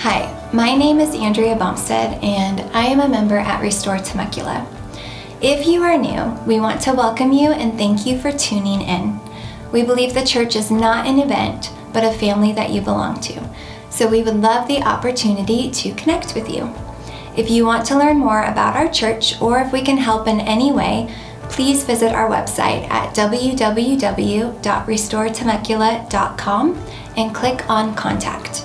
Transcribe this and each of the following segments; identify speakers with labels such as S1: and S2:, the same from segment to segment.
S1: Hi, my name is Andrea Bumstead, and I am a member at Restore Temecula. If you are new, we want to welcome you and thank you for tuning in. We believe the church is not an event, but a family that you belong to. So we would love the opportunity to connect with you. If you want to learn more about our church or if we can help in any way, please visit our website at www.restoretemecula.com and click on Contact.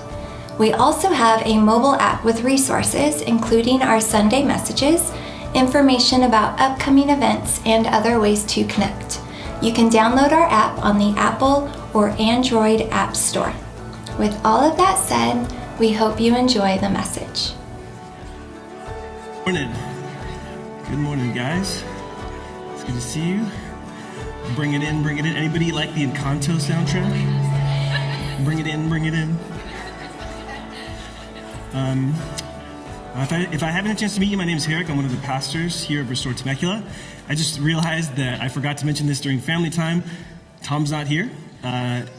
S1: We also have a mobile app with resources, including our Sunday messages, information about upcoming events, and other ways to connect. You can download our app on the Apple or Android App Store. With all of that said, we hope you enjoy the message.
S2: Morning. Good morning, guys. It's good to see you. Bring it in, bring it in. Anybody like the Encanto soundtrack? Bring it in, bring it in. If I haven't had a chance to meet you, my name is Jarek. I'm one of the pastors here at Restore Temecula. I just realized that I forgot to mention this during family time. Tom's not here.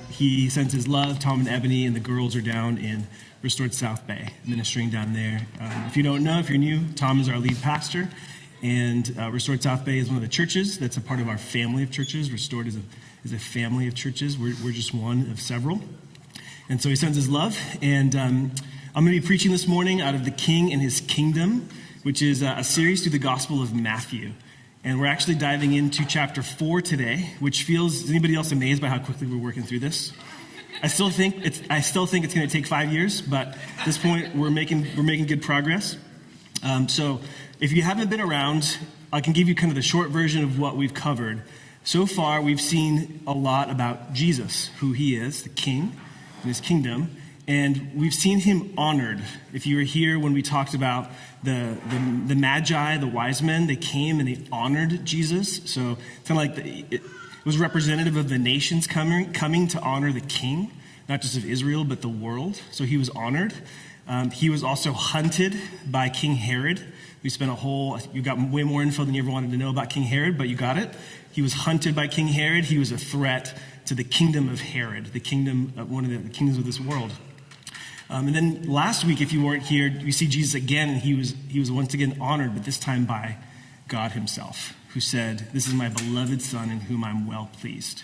S2: He sends his love. Tom and Ebony and the girls are down in Restored South Bay, ministering down there. If you don't know, if you're new, Tom is our lead pastor, and Restored South Bay is one of the churches that's a part of our family of churches. Restored is a family of churches. We're just one of several. And so he sends his love, and I'm going to be preaching this morning out of The King and His Kingdom, which is a series through the Gospel of Matthew. And we're actually diving into chapter 4 today, which is anybody else amazed by how quickly we're working through this? I still think it's going to take 5 years, but at this point we're making good progress. So if you haven't been around, I can give you kind of the short version of what we've covered. So far, we've seen a lot about Jesus, who he is, the King and his kingdom. And we've seen him honored. If you were here when we talked about the Magi, the wise men, they came and they honored Jesus. So it's kind of like it was representative of the nations coming to honor the king, not just of Israel, but the world. So he was honored. He was also hunted by King Herod. We spent you got way more info than you ever wanted to know about King Herod, but you got it. He was hunted by King Herod. He was a threat to the kingdom of Herod, the kingdom of one of the kingdoms of this world. And then last week, if you weren't here, you see Jesus again, and he was once again honored, but this time by God himself, who said, "This is my beloved son in whom I'm well pleased."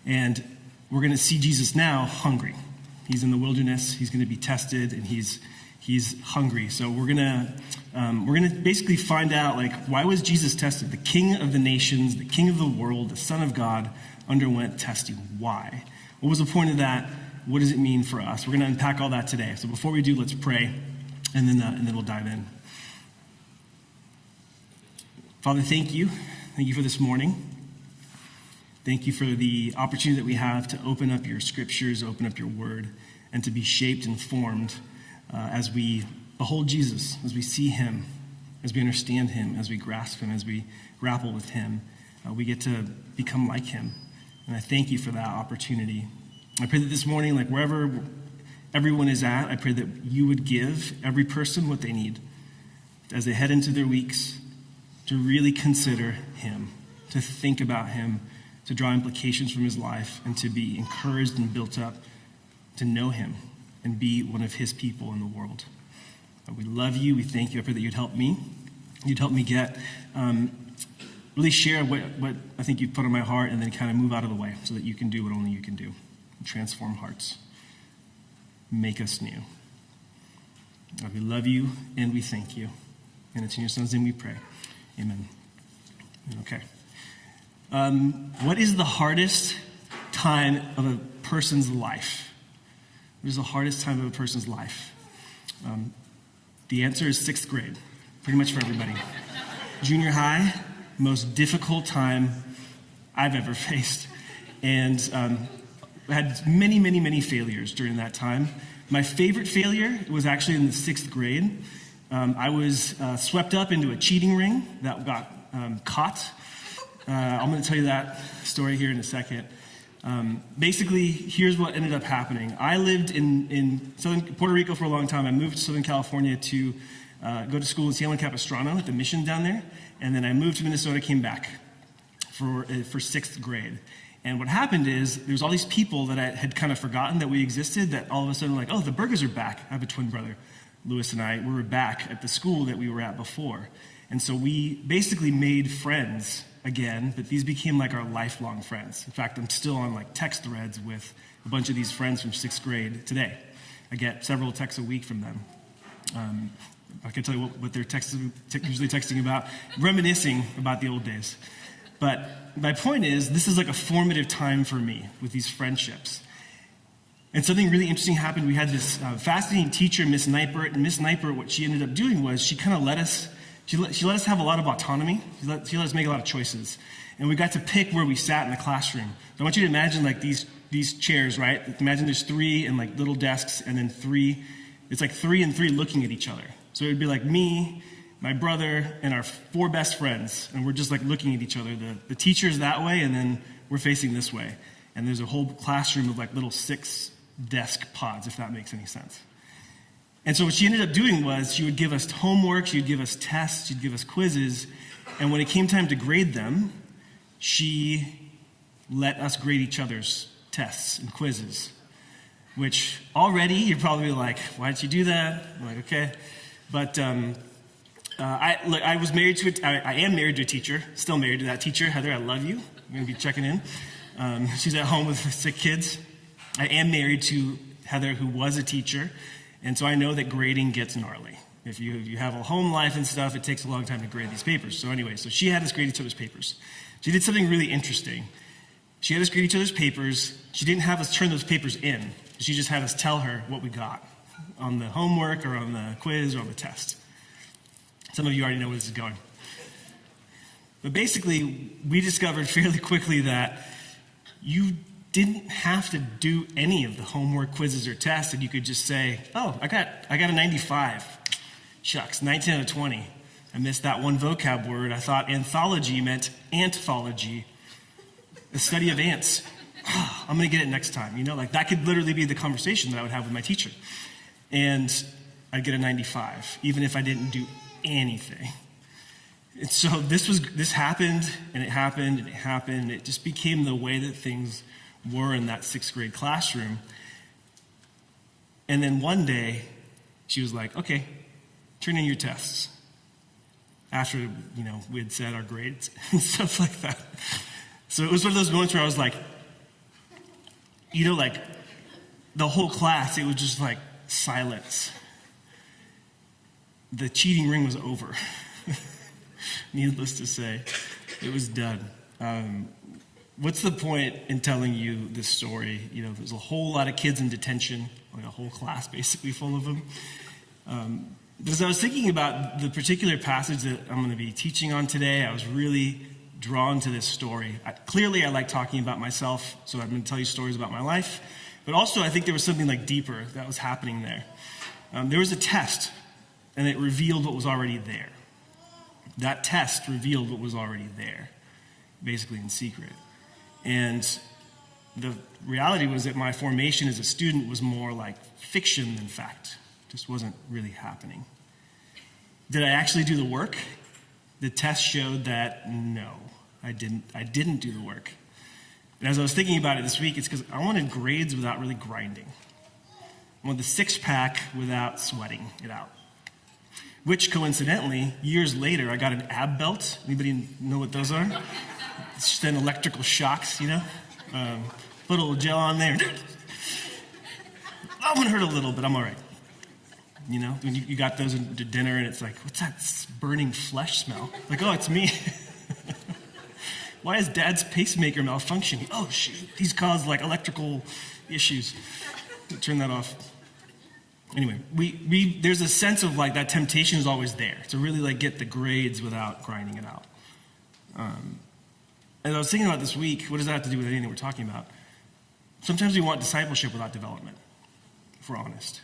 S2: And we're going to see Jesus now hungry. He's in the wilderness. He's going to be tested, and he's hungry. So we're going to basically find out, why was Jesus tested? The King of the nations, the King of the world, the Son of God underwent testing. Why? What was the point of that? What does it mean for us? We're going to unpack all that today. So before we do, let's pray, and then we'll dive in. Father, thank you. Thank you for this morning. Thank you for the opportunity that we have to open up your scriptures, open up your word, and to be shaped and formed as we behold Jesus, as we see him, as we understand him, as we grasp him, as we grapple with him. We get to become like him. And I thank you for that opportunity. I pray that this morning, wherever everyone is at, I pray that you would give every person what they need as they head into their weeks to really consider him, to think about him, to draw implications from his life, and to be encouraged and built up to know him and be one of his people in the world. We love you. We thank you. I pray that you'd help me. You'd help me get really share what I think you've put on my heart, and then kind of move out of the way so that you can do what only you can do. Transform hearts. Make us new. God, we love you and we thank you. And it's in your son's name we pray. Amen. Okay. What is the hardest time of a person's life? What is the hardest time of a person's life? The answer is 6th grade, pretty much for everybody. Junior high, most difficult time I've ever faced. And I had many, many, many failures during that time. My favorite failure was actually in the 6th grade. I was swept up into a cheating ring that got caught. I'm going to tell you that story here in a second. Basically, here's what ended up happening. I lived in southern Puerto Rico for a long time. I moved to Southern California to go to school in San Juan Capistrano at the mission down there. And then I moved to Minnesota, came back for 6th grade. And what happened is there's all these people that I had kind of forgotten that we existed that all of a sudden were like, oh, the Bergas are back. I have a twin brother, Lewis and I. We were back at the school that we were at before. And so we basically made friends again, but these became like our lifelong friends. In fact, I'm still on like text threads with a bunch of these friends from 6th grade today. I get several texts a week from them. I can tell you what they're usually texting about, reminiscing about the old days. But my point is, this is like a formative time for me with these friendships. And something really interesting happened. We had this fascinating teacher, Miss Neipert, and Miss Neipert, what she ended up doing was she kind of let us have a lot of autonomy. She let us make a lot of choices. And we got to pick where we sat in the classroom. So I want you to imagine like these chairs, right? Imagine there's 3 and like little desks, and then 3. It's like 3 and 3 looking at each other. So it would be like me, my brother, and our 4 best friends, and we're just like looking at each other. The teacher's that way, and then we're facing this way. And there's a whole classroom of like little 6 desk pods, if that makes any sense. And so what she ended up doing was she would give us homework, she would give us tests, she'd give us quizzes, and when it came time to grade them, she let us grade each other's tests and quizzes, which already you're probably like, why did you do that? I'm like, okay. But I am married to a teacher, still married to that teacher. Heather, I love you. I'm going to be checking in. She's at home with 6 kids. I am married to Heather, who was a teacher, and so I know that grading gets gnarly. If you have a home life and stuff, it takes a long time to grade these papers. So anyway, so she had us grade each other's papers. She did something really interesting. She had us grade each other's papers. She didn't have us turn those papers in. She just had us tell her what we got on the homework or on the quiz or on the test. Some of you already know where this is going. But basically, we discovered fairly quickly that you didn't have to do any of the homework, quizzes, or tests, and you could just say, oh, I got a 95. Shucks, 19 out of 20. I missed that one vocab word. I thought anthology meant anthology, the study of ants. Oh, I'm going to get it next time. Like that could literally be the conversation that I would have with my teacher. And I'd get a 95, even if I didn't do anything. And so this happened, and it happened, and it happened. It just became the way that things were in that 6th grade classroom. And then one day, she was like, okay, turn in your tests. After, we had said our grades and stuff like that. So it was one of those moments where I was like, like the whole class, it was just like silence. The cheating ring was over. Needless to say, it was done. What's the point in telling you this story? There's a whole lot of kids in detention, like a whole class basically full of them. As I was thinking about the particular passage that I'm going to be teaching on today, I was really drawn to this story. Clearly, I like talking about myself, so I'm going to tell you stories about my life. But also, I think there was something like deeper that was happening there. There was a test, and it revealed what was already there. That test revealed what was already there, basically in secret. And the reality was that my formation as a student was more like fiction than fact. It just wasn't really happening. Did I actually do the work? The test showed that no, I didn't do the work. And as I was thinking about it this week, it's because I wanted grades without really grinding. I wanted the 6-pack without sweating it out. Which, coincidentally, years later, I got an ab belt. Anybody know what those are? It's just an electrical shocks, Put a little gel on there. That one hurt a little, but I'm all right. When you got those to dinner and it's like, what's that burning flesh smell? Like, oh, it's me. Why is Dad's pacemaker malfunctioning? Oh, shoot. These cause like electrical issues. Turn that off. Anyway, there's a sense of like that temptation is always there to really like get the grades without grinding it out. And I was thinking about this week, what does that have to do with anything we're talking about? Sometimes we want discipleship without development, if we're honest.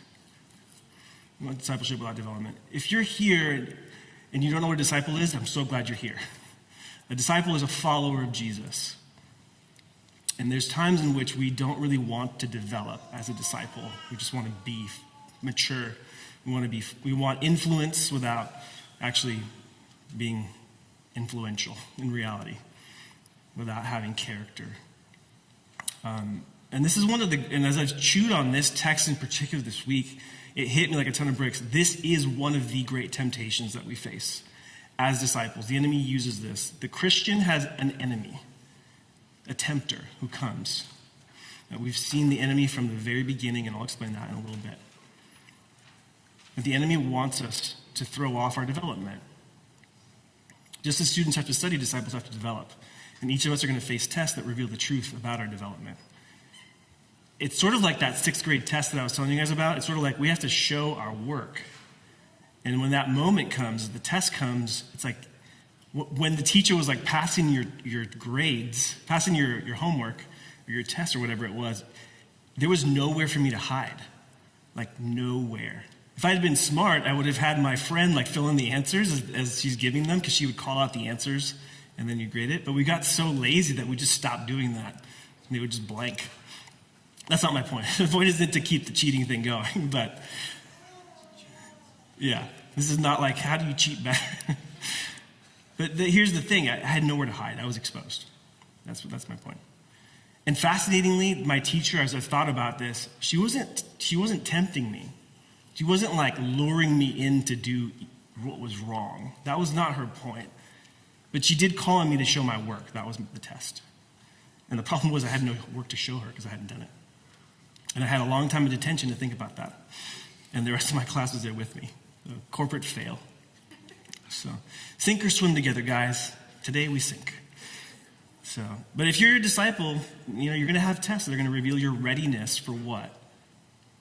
S2: We want discipleship without development. If you're here and you don't know what a disciple is, I'm so glad you're here. A disciple is a follower of Jesus. And there's times in which we don't really want to develop as a disciple. We just want to be mature. We want influence without actually being influential in reality, without having character. And this is and as I've chewed on this text in particular this week, it hit me like a ton of bricks. This is one of the great temptations that we face as disciples. The enemy uses this. The Christian has an enemy, a tempter who comes. Now, we've seen the enemy from the very beginning, and I'll explain that in a little bit. But the enemy wants us to throw off our development. Just as students have to study, disciples have to develop. And each of us are going to face tests that reveal the truth about our development. It's sort of like that 6th grade test that I was telling you guys about. It's sort of like we have to show our work. And when that moment comes, the test comes, it's like when the teacher was like passing your grades, passing your homework, or your test or whatever it was, there was nowhere for me to hide. Like nowhere. If I had been smart, I would have had my friend like fill in the answers as she's giving them, because she would call out the answers and then you grade it. But we got so lazy that we just stopped doing that. And they would just blank. That's not my point. The point isn't to keep the cheating thing going, but yeah, this is not like, how do you cheat better? But here's the thing. I had nowhere to hide. I was exposed. That's my point. And fascinatingly, my teacher, as I thought about this, she wasn't tempting me. She wasn't like luring me in to do what was wrong. That was not her point. But she did call on me to show my work. That was the test. And the problem was I had no work to show her because I hadn't done it. And I had a long time of detention to think about that. And the rest of my class was there with me. A corporate fail. So sink or swim together, guys. Today we sink. But if you're a disciple, you're going to have tests that are going to reveal your readiness for what?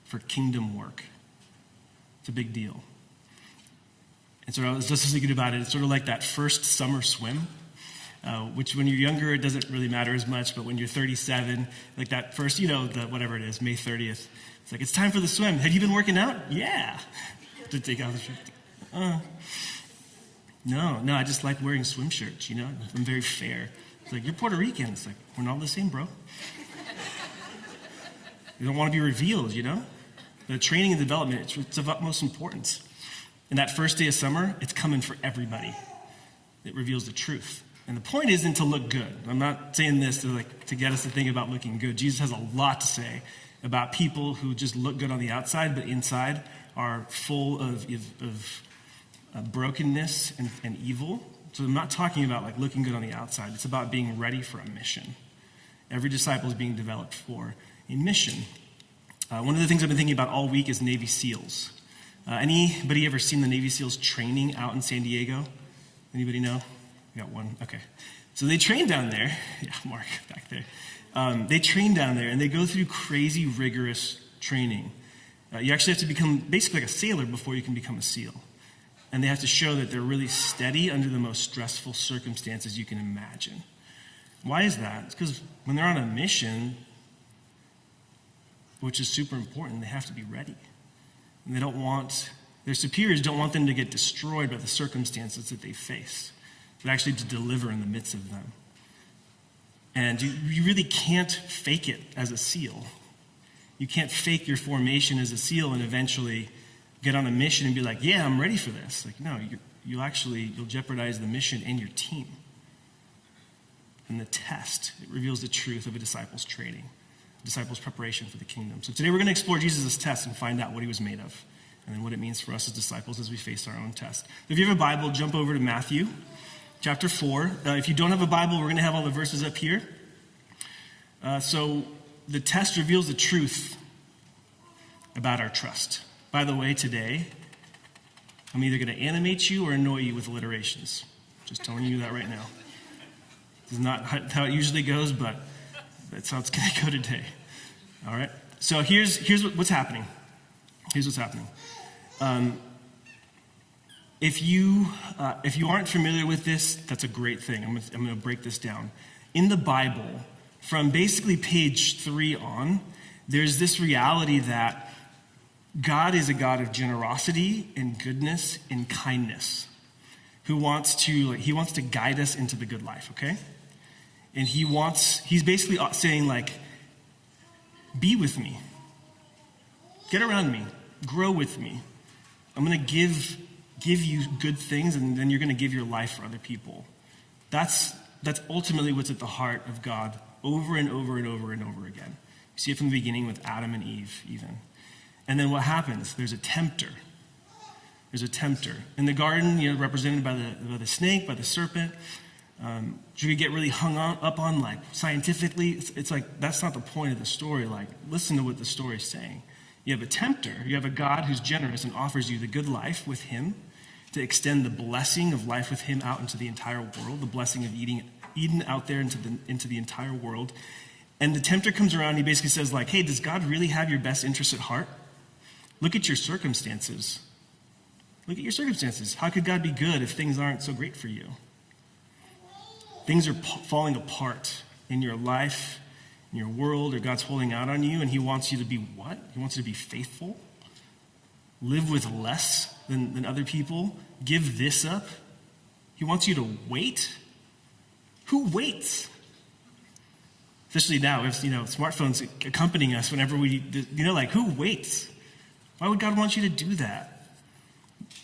S2: For kingdom work. It's a big deal. And so I was just thinking about it. It's sort of like that first summer swim, which when you're younger, it doesn't really matter as much. But when you're 37, like that first, whatever it is, May 30th, it's like, it's time for the swim. Have you been working out? Yeah. To take out the shirt. No, I just like wearing swim shirts, I'm very fair. It's like, you're Puerto Rican. It's like, we're not the same, bro. You don't want to be revealed, The training and development, it's of utmost importance. And that first day of summer, it's coming for everybody. It reveals the truth. And the point isn't to look good. I'm not saying this to get us to think about looking good. Jesus has a lot to say about people who just look good on the outside, but inside are full of brokenness and evil. So I'm not talking about like looking good on the outside. It's about being ready for a mission. Every disciple is being developed for a mission. One of the things I've been thinking about all week is Navy SEALs. Anybody ever seen the Navy SEALs training out in San Diego? Anybody know? We got one. Okay. So they train down there. Yeah, Mark back there. They train down there, and they go through crazy, rigorous training. You actually have to become basically like a sailor before you can become a SEAL. And they have to show that they're really steady under the most stressful circumstances you can imagine. Why is that? It's because when they're on a mission, which is super important, they have to be ready. And their superiors don't want them to get destroyed by the circumstances that they face, but actually to deliver in the midst of them. And you really can't fake it as a SEAL. You can't fake your formation as a SEAL and eventually get on a mission and be like, yeah, I'm ready for this. Like, no, you'll jeopardize the mission and your team. And the test, it reveals the truth of a disciple's training, a disciple's preparation for the kingdom. So today we're going to explore Jesus' test and find out what he was made of, and then what it means for us as disciples as we face our own test. If you have a Bible, jump over to Matthew chapter 4. If you don't have a Bible, we're going to have all the verses up here. So the test reveals the truth about our trust. By the way, today, I'm either going to animate you or annoy you with alliterations. Just telling you that right now. This is not how it usually goes, but that's how it's going to go today. All right? So here's what's happening. Here's what's happening. If you aren't familiar with this, that's a great thing. I'm going to break this down. In the Bible, from basically page 3 on, there's this reality that God is a God of generosity and goodness and kindness, who wants to guide us into the good life, okay? And he's basically saying like, be with me, get around me, grow with me. I'm going to give you good things, and then you're going to give your life for other people. That's ultimately what's at the heart of God over and over and over and over again. You see it from the beginning with Adam and Eve even. And then what happens? There's a tempter. There's a tempter. In the garden, represented by the snake, by the serpent. You could get really hung up on, like, scientifically. It's like, that's not the point of the story. Like, listen to what the story is saying. You have a tempter. You have a God who's generous and offers you the good life with him, to extend the blessing of life with him out into the entire world, the blessing of Eden out there into the entire world. And the tempter comes around and he basically says, like, hey, does God really have your best interest at heart? Look at your circumstances. Look at your circumstances. How could God be good if things aren't so great for you? Things are falling apart in your life, in your world, or God's holding out on you, and he wants you to be what? He wants you to be faithful, live with less than other people, give this up. He wants you to wait. Who waits? Especially now, we have smartphones accompanying us whenever we, like, who waits? Why would God want you to do that?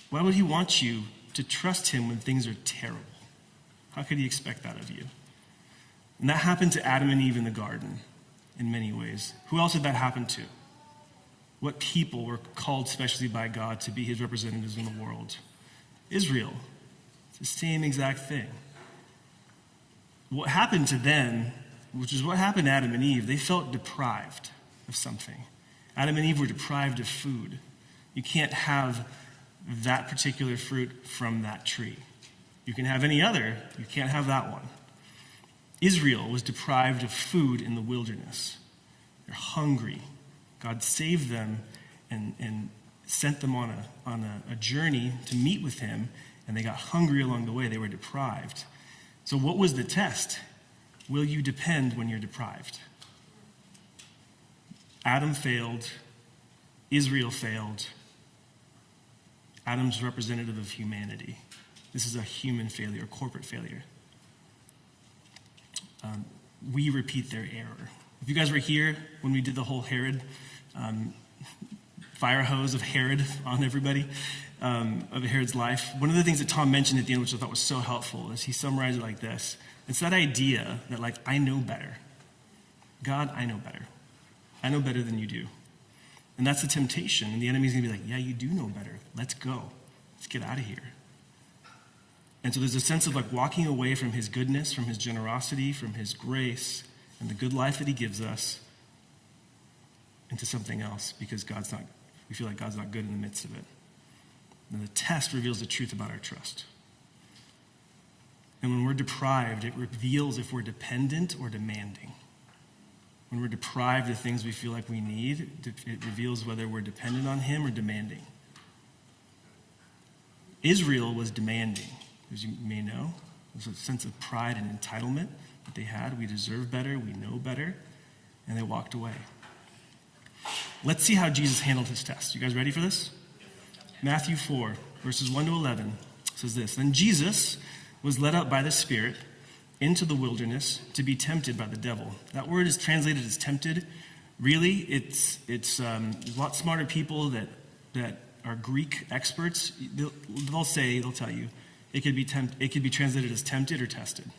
S2: Why would he want you to trust him when things are terrible? How could he expect that of you? And that happened to Adam and Eve in the garden in many ways. Who else did that happen to? What people were called specially by God to be his representatives in the world? Israel. It's the same exact thing. What happened to them, which is what happened to Adam and Eve, they felt deprived of something. Adam and Eve were deprived of food. You can't have that particular fruit from that tree. You can have any other, you can't have that one. Israel was deprived of food in the wilderness. They're hungry. God saved them and sent them on a journey to meet with him, and they got hungry along the way. They were deprived. So what was the test? Will you depend when you're deprived? Adam failed. Israel failed. Adam's representative of humanity. This is a human failure, a corporate failure. We repeat their error. If you guys were here when we did the whole Herod fire hose of Herod on everybody, of Herod's life, one of the things that Tom mentioned at the end, which I thought was so helpful, is he summarized it like this. It's that idea that, like, I know better. God, I know better. I know better than you do. And that's the temptation. And the enemy's going to be like, yeah, you do know better. Let's go. Let's get out of here. And so there's a sense of, like, walking away from his goodness, from his generosity, from his grace, and the good life that he gives us into something else because we feel like God's not good in the midst of it. And the test reveals the truth about our trust. And when we're deprived, it reveals if we're dependent or demanding. When we're deprived of things we feel like we need, it reveals whether we're dependent on him or demanding. Israel was demanding, as you may know. There's a sense of pride and entitlement that they had. We deserve better, we know better, and they walked away. Let's see how Jesus handled his test. You guys ready for this? Matthew 4, verses 1 to 11 says this. Then Jesus was led up by the Spirit into the wilderness to be tempted by the devil. That word is translated as tempted. Really, it's a lot smarter people that are Greek experts. They'll tell you, it could be translated as tempted or tested.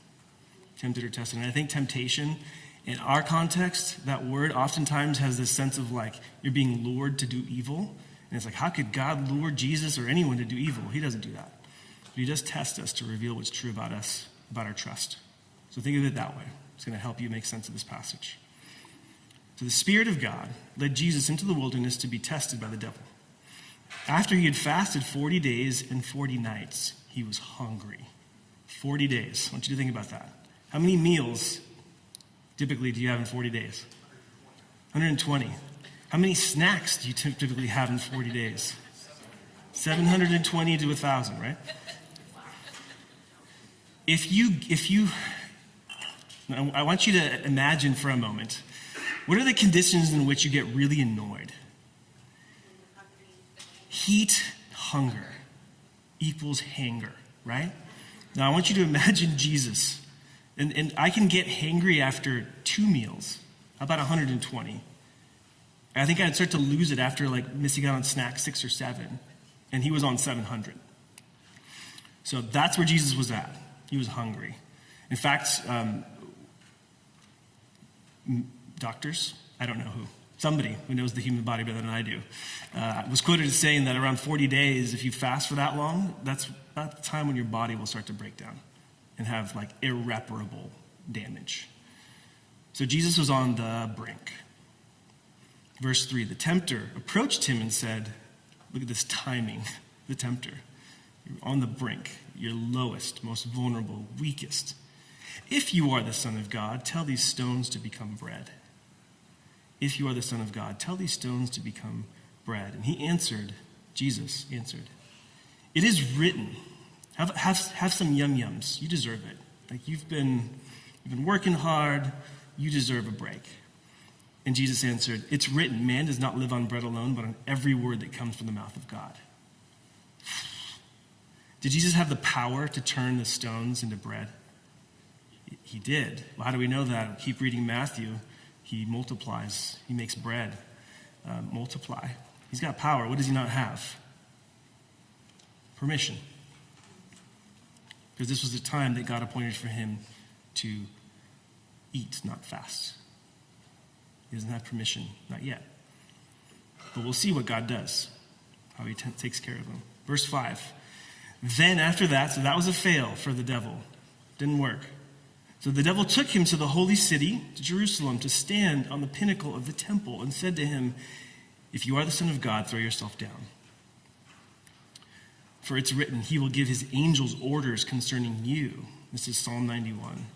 S2: Tempted or tested. And I think temptation, in our context, that word oftentimes has this sense of, like, you're being lured to do evil. And it's like, how could God lure Jesus or anyone to do evil? He doesn't do that. But he does test us to reveal what's true about us, about our trust. So think of it that way. It's going to help you make sense of this passage. So the Spirit of God led Jesus into the wilderness to be tested by the devil. After he had fasted 40 days and 40 nights, he was hungry. 40 days. I want you to think about that. How many meals typically do you have in 40 days? 120. How many snacks do you typically have in 40 days? 720 to 1,000, right? I want you to imagine for a moment, what are the conditions in which you get really annoyed? Heat, hunger equals hanger, right? Now I want you to imagine Jesus. And I can get hangry after 2 meals. How about 120? I think I'd start to lose it after, like, missing out on snack 6 or 7. And he was on 700. So that's where Jesus was at. He was hungry. In fact, doctors, I don't know who, somebody who knows the human body better than I do, was quoted as saying that around 40 days, if you fast for that long, that's about the time when your body will start to break down and have like irreparable damage. So Jesus was on the brink. Verse 3, the tempter approached him and said, look at this timing, the tempter. You're on the brink, you're lowest, most vulnerable, weakest. If you are the Son of God, tell these stones to become bread. If you are the Son of God, tell these stones to become bread. And he answered, Jesus answered, it is written, have some yum-yums, you deserve it. Like you've been working hard, you deserve a break. And Jesus answered, it's written, man does not live on bread alone, but on every word that comes from the mouth of God. Did Jesus have the power to turn the stones into bread? He did. Well, how do we know that? Keep reading Matthew. He multiplies. He makes bread multiply. He's got power. What does he not have? Permission. Because this was the time that God appointed for him to eat, not fast. He doesn't have permission, not yet. But we'll see what God does, how he takes care of him. Verse 5. Then after that, so that was a fail for the devil. Didn't work. So the devil took him to the holy city, to Jerusalem, to stand on the pinnacle of the temple and said to him, if you are the Son of God, throw yourself down. For it's written, he will give his angels orders concerning you. This is Psalm 91.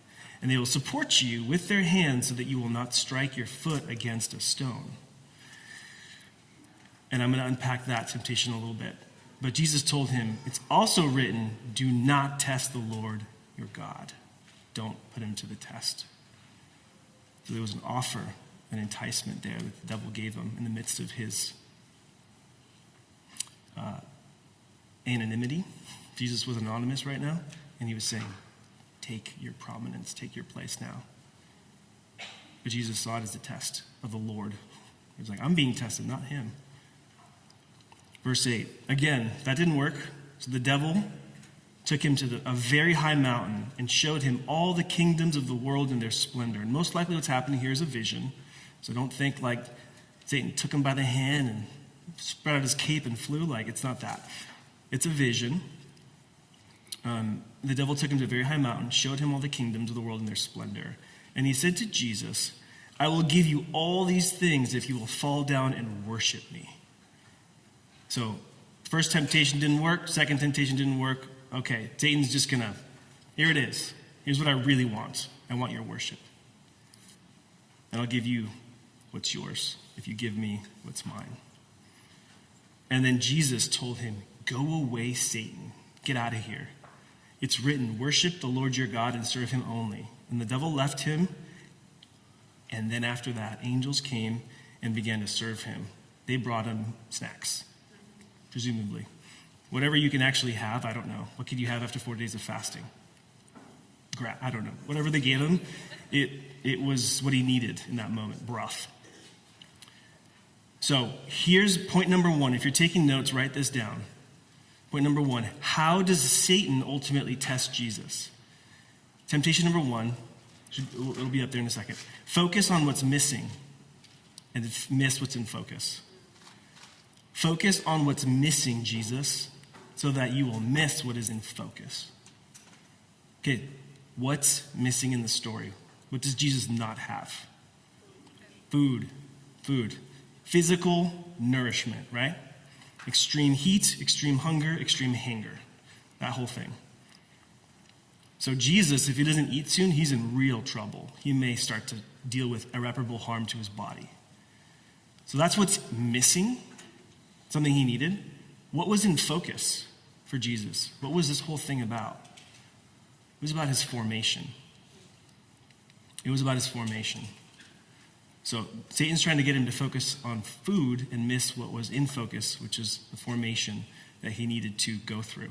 S2: And they will support you with their hands so that you will not strike your foot against a stone. And I'm going to unpack that temptation a little bit. But Jesus told him, it's also written, do not test the Lord your God. Don't put him to the test. So there was an offer, an enticement there that the devil gave him in the midst of his anonymity. Jesus was anonymous right now, and he was saying, take your prominence, take your place now. But Jesus saw it as a test of the Lord. He was like, I'm being tested, not him. Verse 8, again, that didn't work. So the devil took him to a very high mountain and showed him all the kingdoms of the world in their splendor. And most likely what's happening here is a vision. So don't think like Satan took him by the hand and spread out his cape and flew. Like, it's not that. It's a vision. The devil took him to a very high mountain, showed him all the kingdoms of the world in their splendor. And he said to Jesus, I will give you all these things if you will fall down and worship me. So, first temptation didn't work. Second temptation didn't work. Okay, Satan's just gonna, here it is. Here's what I really want. I want your worship. And I'll give you what's yours if you give me what's mine. And then Jesus told him, go away, Satan. Get out of here. It's written, worship the Lord your God and serve him only. And the devil left him. And then after that, angels came and began to serve him. They brought him snacks, presumably. Whatever you can actually have, I don't know. What could you have after 4 days of fasting? I don't know. Whatever they gave him, it was what he needed in that moment, broth. So here's point number one. If you're taking notes, write this down. Point number one, how does Satan ultimately test Jesus? Temptation number one, it'll be up there in a second. Focus on what's missing and miss what's in focus. Focus on what's missing, Jesus, so that you will miss what is in focus. Okay, what's missing in the story? What does Jesus not have? Food. Physical nourishment, right? Extreme heat, extreme hunger, extreme hanger. That whole thing. So Jesus, if he doesn't eat soon, he's in real trouble. He may start to deal with irreparable harm to his body. So that's what's missing, something he needed. What was in focus for Jesus? What was this whole thing about? It was about his formation. So Satan's trying to get him to focus on food and miss what was in focus, which is the formation that he needed to go through.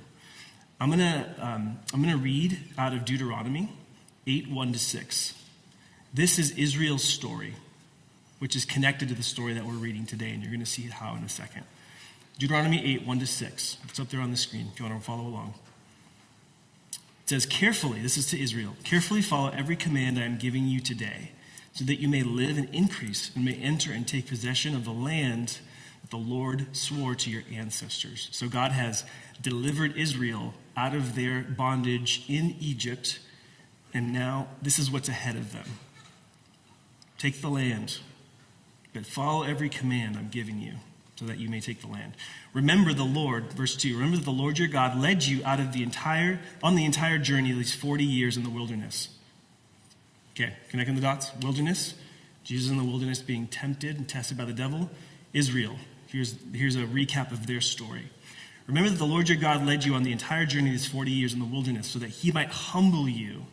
S2: I'm gonna read out of Deuteronomy 8:1-6. This is Israel's story, which is connected to the story that we're reading today, and you're going to see how in a second. Deuteronomy 8:1-6. It's up there on the screen if you want to follow along. It says, carefully, this is to Israel, carefully follow every command I am giving you today. so that you may live and increase and may enter and take possession of the land that the Lord swore to your ancestors. So God has delivered Israel out of their bondage in Egypt, and now this is what's ahead of them. Take the land, but follow every command I'm giving you, so that you may take the land. Remember the Lord, verse 2, remember that the Lord your God led you out of on the entire journey of these 40 years in the wilderness. Okay, connecting the dots. Wilderness, Jesus in the wilderness being tempted and tested by the devil. Israel, here's a recap of their story. Remember that the Lord your God led you on the entire journey of these 40 years in the wilderness so that he might humble you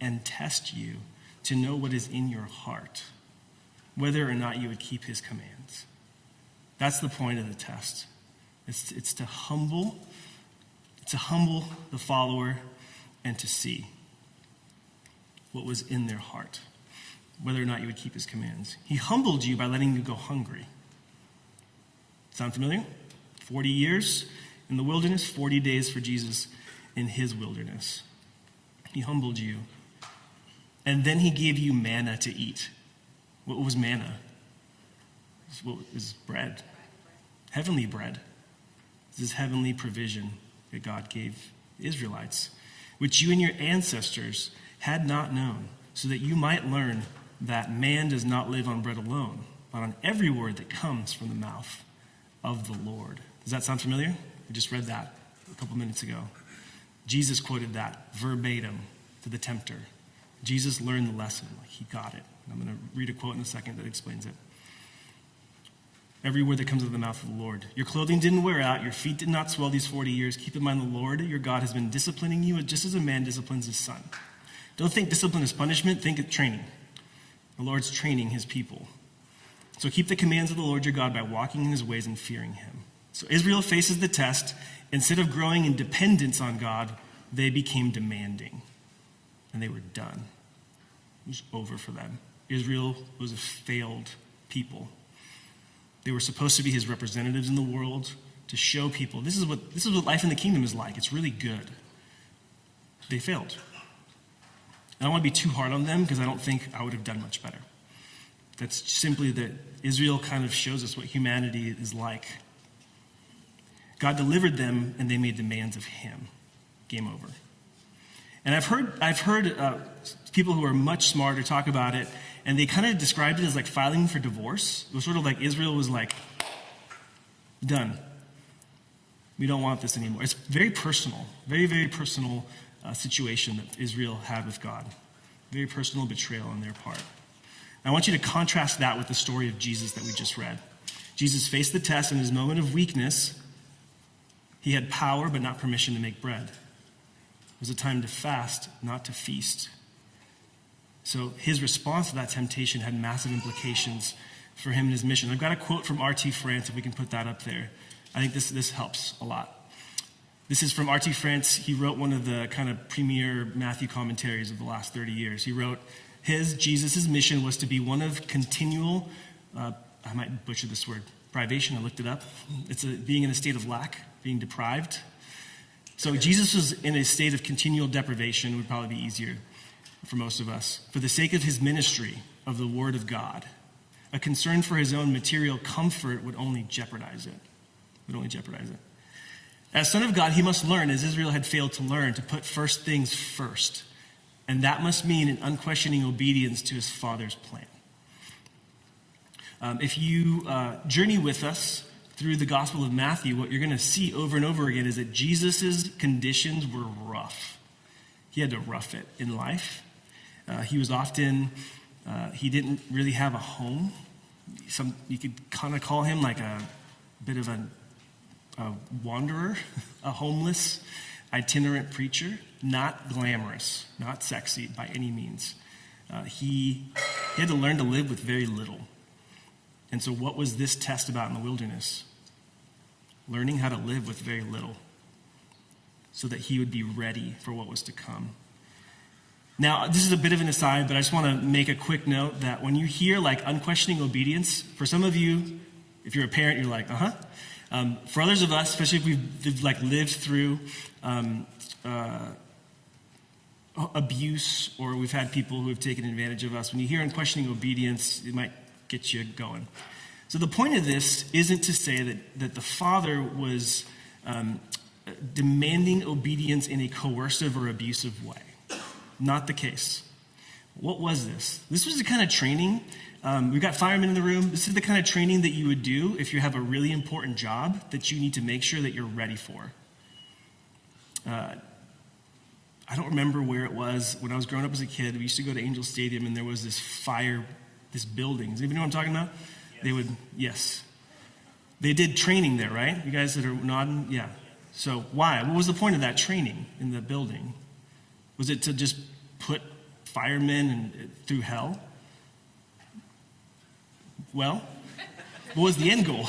S2: and test you to know what is in your heart, whether or not you would keep his commands. That's the point of the test. It's to humble the follower and to see what was in their heart, whether or not you would keep his commands. He humbled you by letting you go hungry. Sound familiar? 40 years in the wilderness, 40 days for Jesus in his wilderness. He humbled you. And then he gave you manna to eat. What was manna? It was bread. Heavenly bread. This is heavenly provision that God gave the Israelites, which you and your ancestors had not known, so that you might learn that man does not live on bread alone, but on every word that comes from the mouth of the Lord. Does that sound familiar? We just read that a couple minutes ago. Jesus quoted that verbatim to the tempter. Jesus learned the lesson. Like, he got it. I'm going to read a quote in a second that explains it. Every word that comes out of the mouth of the Lord. Your clothing didn't wear out. Your feet did not swell these 40 years. Keep in mind the Lord, your God, has been disciplining you just as a man disciplines his son. Don't think discipline is punishment. Think of training. The Lord's training his people. So keep the commands of the Lord your God by walking in his ways and fearing him. So Israel faces the test. Instead of growing in dependence on God, they became demanding. And they were done. It was over for them. Israel was a failed people. They were supposed to be his representatives in the world to show people this is what life in the kingdom is like. It's really good. They failed. I don't want to be too hard on them because I don't think I would have done much better. That's simply that Israel kind of shows us what humanity is like. God delivered them and they made demands of him. Game over. And I've heard people who are much smarter talk about it, and they kind of described it as like filing for divorce. It was sort of like Israel was like, done. We don't want this anymore. It's very personal, very, very personal situation that Israel had with God. Very personal betrayal on their part. I want you to contrast that with the story of Jesus that we just read. Jesus faced the test in his moment of weakness. He had power, but not permission to make bread. It was a time to fast, not to feast. So his response to that temptation had massive implications for him and his mission. I've got a quote from R.T. France, if we can put that up there. I think this helps a lot. This is from R.T. France. He wrote one of the kind of premier Matthew commentaries of the last 30 years. He wrote, Jesus' mission was to be one of continual, I might butcher this word, privation. I looked it up. It's being in a state of lack, being deprived. So Jesus was in a state of continual deprivation, would probably be easier for most of us, for the sake of his ministry of the word of God. A concern for his own material comfort would only jeopardize it. As Son of God, he must learn, as Israel had failed to learn, to put first things first. And that must mean an unquestioning obedience to his Father's plan. If you journey with us through the Gospel of Matthew, what you're going to see over and over again is that Jesus' conditions were rough. He had to rough it in life. He was often, he didn't really have a home. You could kind of call him like a bit of a wanderer, a homeless, itinerant preacher, not glamorous, not sexy by any means. He had to learn to live with very little. And so what was this test about in the wilderness? Learning how to live with very little so that he would be ready for what was to come. Now, this is a bit of an aside, but I just want to make a quick note that when you hear like unquestioning obedience, for some of you, if you're a parent, you're like, for others of us, especially if we've like lived through abuse, or we've had people who have taken advantage of us. When you hear unquestioning obedience, it might get you going. So the point of this isn't to say that the Father was demanding obedience in a coercive or abusive way. Not the case. What was this? This was the kind of training. We've got firemen in the room. This is the kind of training that you would do if you have a really important job that you need to make sure that you're ready for. I don't remember where it was. When I was growing up as a kid, we used to go to Angel Stadium, and there was this building. Does anybody know what I'm talking about? Yes. They did training there, right? You guys that are nodding? Yeah. So why? What was the point of that training in the building? Was it to just put firemen through hell? Well, what was the end goal?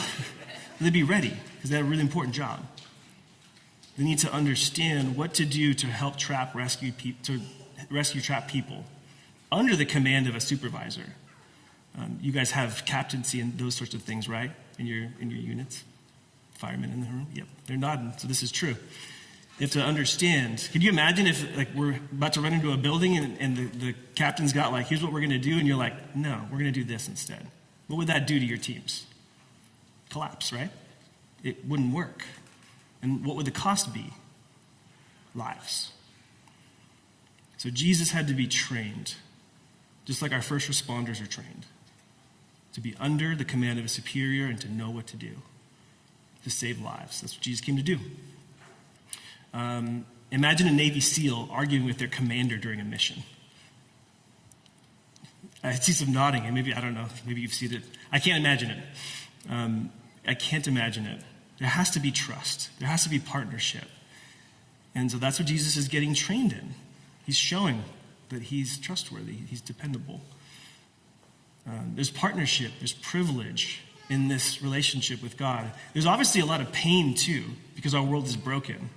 S2: They'd be ready, because they had a really important job. They need to understand what to do to help rescue trap people under the command of a supervisor. You guys have captaincy and those sorts of things, right? In your units? Firemen in the room? Yep, they're nodding, so this is true. You have to understand. Could you imagine if we're about to run into a building and the captain's got here's what we're going to do, and you're like, no, we're going to do this instead. What would that do to your teams? Collapse, right? It wouldn't work. And what would the cost be? Lives. So Jesus had to be trained, just like our first responders are trained, to be under the command of a superior and to know what to do, to save lives. That's what Jesus came to do. Imagine a Navy SEAL arguing with their commander during a mission. I see some nodding, and maybe, I don't know, maybe you've seen it. I can't imagine it. I can't imagine it. There has to be trust. There has to be partnership. And so that's what Jesus is getting trained in. He's showing that he's trustworthy, he's dependable. There's partnership, there's privilege in this relationship with God. There's obviously a lot of pain too, because our world is broken.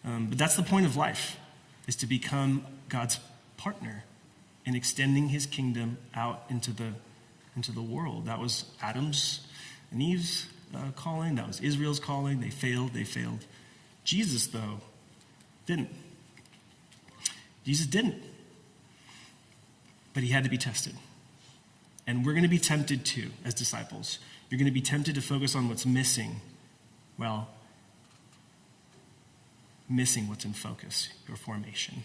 S2: But that's the point of life, is to become God's partner in extending his kingdom out into the world. That was Adam's and Eve's calling. That was Israel's calling. They failed. Jesus, though, didn't. Jesus didn't. But he had to be tested. And we're going to be tempted too, as disciples. You're going to be tempted to focus on what's missing. Well, missing what's in focus, your formation.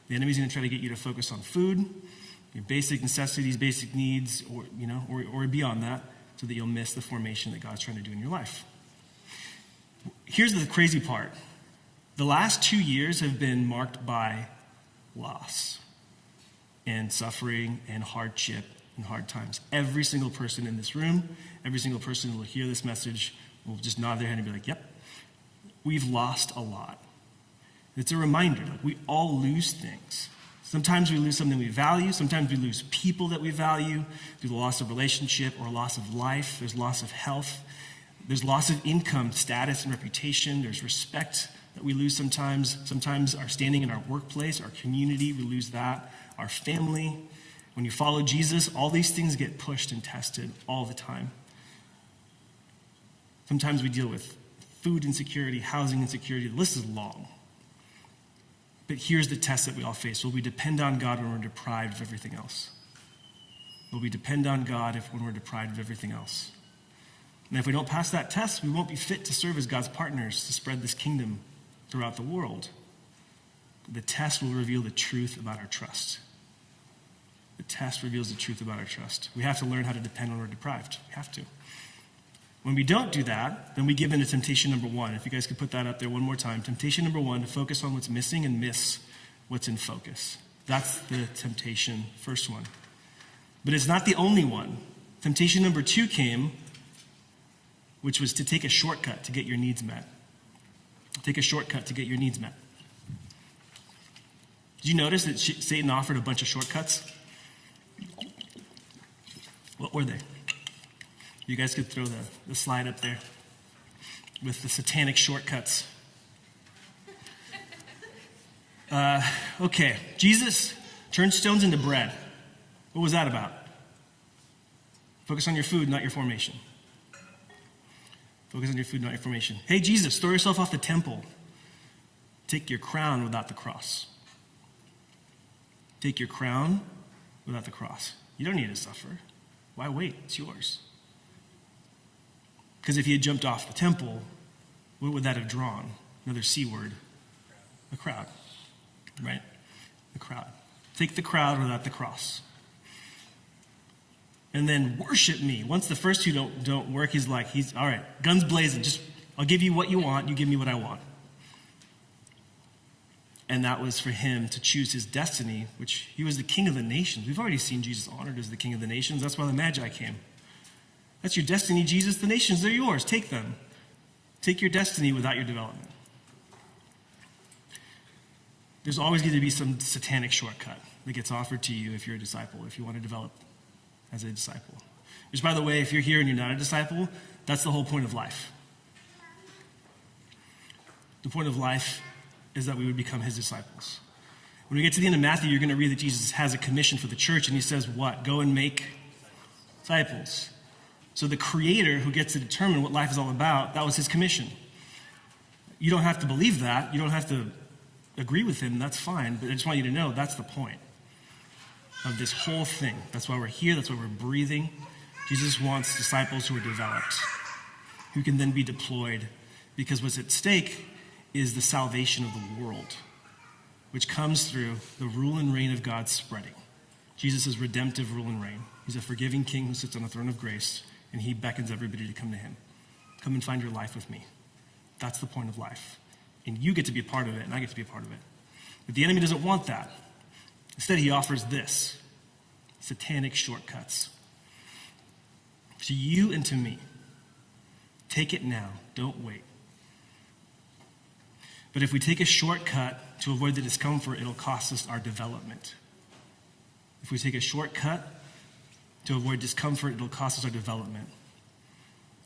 S2: The enemy's going to try to get you to focus on food, your basic necessities, basic needs, or beyond that, so that you'll miss the formation that God's trying to do in your life. Here's the crazy part. The last 2 years have been marked by loss and suffering and hardship and hard times. Every single person in this room, every single person who will hear this message will just nod their head and be like, yep, we've lost a lot. It's a reminder, we all lose things. Sometimes we lose something we value. Sometimes we lose people that we value through the loss of relationship or loss of life. There's loss of health. There's loss of income, status, and reputation. There's respect that we lose sometimes. Sometimes our standing in our workplace, our community, we lose that. Our family. When you follow Jesus, all these things get pushed and tested all the time. Sometimes we deal with food insecurity, housing insecurity. The list is long. But here's the test that we all face. Will we depend on God when we're deprived of everything else? Will we depend on God when we're deprived of everything else? And if we don't pass that test, we won't be fit to serve as God's partners to spread this kingdom throughout the world. The test will reveal the truth about our trust. The test reveals the truth about our trust. We have to learn how to depend when we're deprived. We have to. When we don't do that, then we give in to temptation number one. If you guys could put that up there one more time. Temptation number one, to focus on what's missing and miss what's in focus. That's the temptation, first one. But it's not the only one. Temptation number two came, which was to take a shortcut to get your needs met. Take a shortcut to get your needs met. Did you notice that Satan offered a bunch of shortcuts? What were they? You guys could throw the slide up there with the satanic shortcuts. Okay, Jesus turned stones into bread. What was that about? Focus on your food, not your formation. Focus on your food, not your formation. Hey, Jesus, throw yourself off the temple. Take your crown without the cross. Take your crown without the cross. You don't need to suffer. Why wait? It's yours. Because if he had jumped off the temple, what would that have drawn? Another C word. A crowd. Right? The crowd. Take the crowd without the cross. And then worship me. Once the first two don't work, he's all right, guns blazing. I'll give you what you want. You give me what I want. And that was for him to choose his destiny, which he was the king of the nations. We've already seen Jesus honored as the king of the nations. That's why the Magi came. That's your destiny, Jesus. The nations, they're yours. Take them. Take your destiny without your development. There's always going to be some satanic shortcut that gets offered to you if you're a disciple, if you want to develop as a disciple. Which, by the way, if you're here and you're not a disciple, that's the whole point of life. The point of life is that we would become his disciples. When we get to the end of Matthew, you're going to read that Jesus has a commission for the church, and he says what? Go and make disciples. So the creator who gets to determine what life is all about, that was his commission. You don't have to believe that. You don't have to agree with him. That's fine. But I just want you to know that's the point of this whole thing. That's why we're here. That's why we're breathing. Jesus wants disciples who are developed, who can then be deployed, because what's at stake is the salvation of the world, which comes through the rule and reign of God spreading. Jesus' redemptive rule and reign. He's a forgiving king who sits on a throne of grace, and he beckons everybody to come to him. Come and find your life with me. That's the point of life. And you get to be a part of it, and I get to be a part of it. But the enemy doesn't want that. Instead, he offers this: satanic shortcuts. To you and to me. Take it now. Don't wait. But if we take a shortcut to avoid the discomfort, it'll cost us our development. If we take a shortcut to avoid discomfort, it'll cost us our development.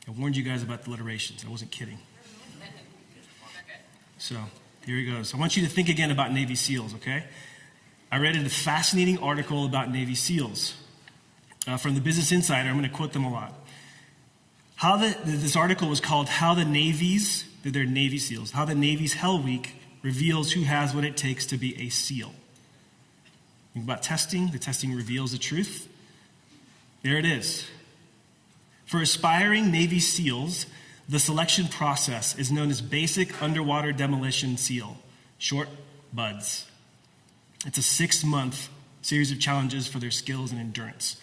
S2: I warned you guys about the alliterations. I wasn't kidding. So here he goes. I want you to think again about Navy SEALs, okay? I read a fascinating article about Navy SEALs from the Business Insider. I'm going to quote them a lot. This article was called they're Navy SEALs, How the Navy's Hell Week Reveals Who Has What It Takes to Be a SEAL. Think about testing. The testing reveals the truth. There it is. For aspiring Navy SEALs, the selection process is known as Basic Underwater Demolition SEAL, short BUDS. It's a 6-month series of challenges for their skills and endurance.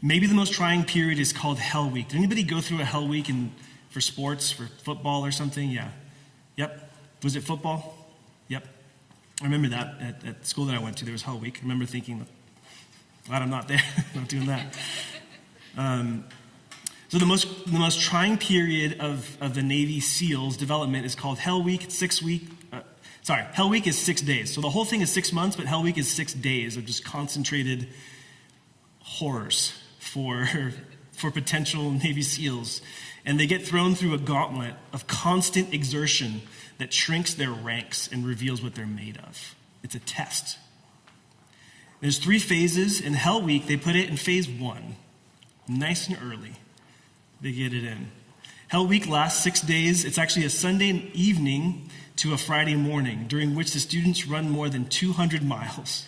S2: Maybe the most trying period is called Hell Week. Did anybody go through a Hell Week for sports, for football or something? Yeah. Yep. Was it football? Yep. I remember that at school that I went to, there was Hell Week. I remember thinking, glad I'm not there, not doing that. So the most trying period of the Navy SEALs development is called Hell Week. Hell Week is 6 days. So the whole thing is 6 months, but Hell Week is 6 days of just concentrated horrors for potential Navy SEALs. And they get thrown through a gauntlet of constant exertion that shrinks their ranks and reveals what they're made of. It's a test. There's 3 phases. In Hell Week, they put it in phase 1. Nice and early. They get it in. Hell Week lasts 6 days. It's actually a Sunday evening to a Friday morning, during which the students run more than 200 miles.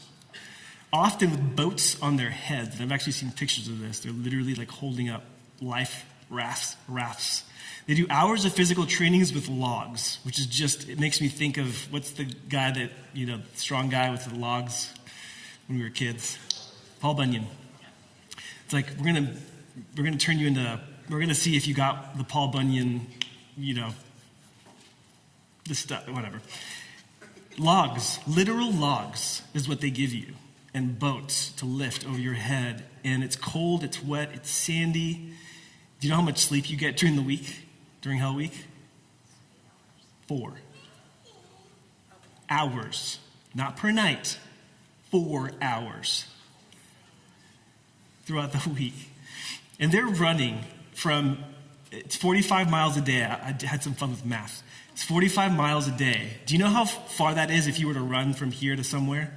S2: Often with boats on their heads. And I've actually seen pictures of this. They're literally like holding up life rafts. They do hours of physical trainings with logs, which is just, it makes me think of, what's the guy that, strong guy with the logs when we were kids? Paul Bunyan. It's like, we're gonna turn you into, we're gonna see if you got the Paul Bunyan, the stuff, whatever. Logs, literal logs is what they give you, and boats to lift over your head. And it's cold, it's wet, it's sandy. Do you know how much sleep you get during the week, during Hell Week? 4 hours, not per night, 4 hours throughout the week. And they're running it's 45 miles a day. I had some fun with math. It's 45 miles a day. Do you know how far that is if you were to run from here to somewhere?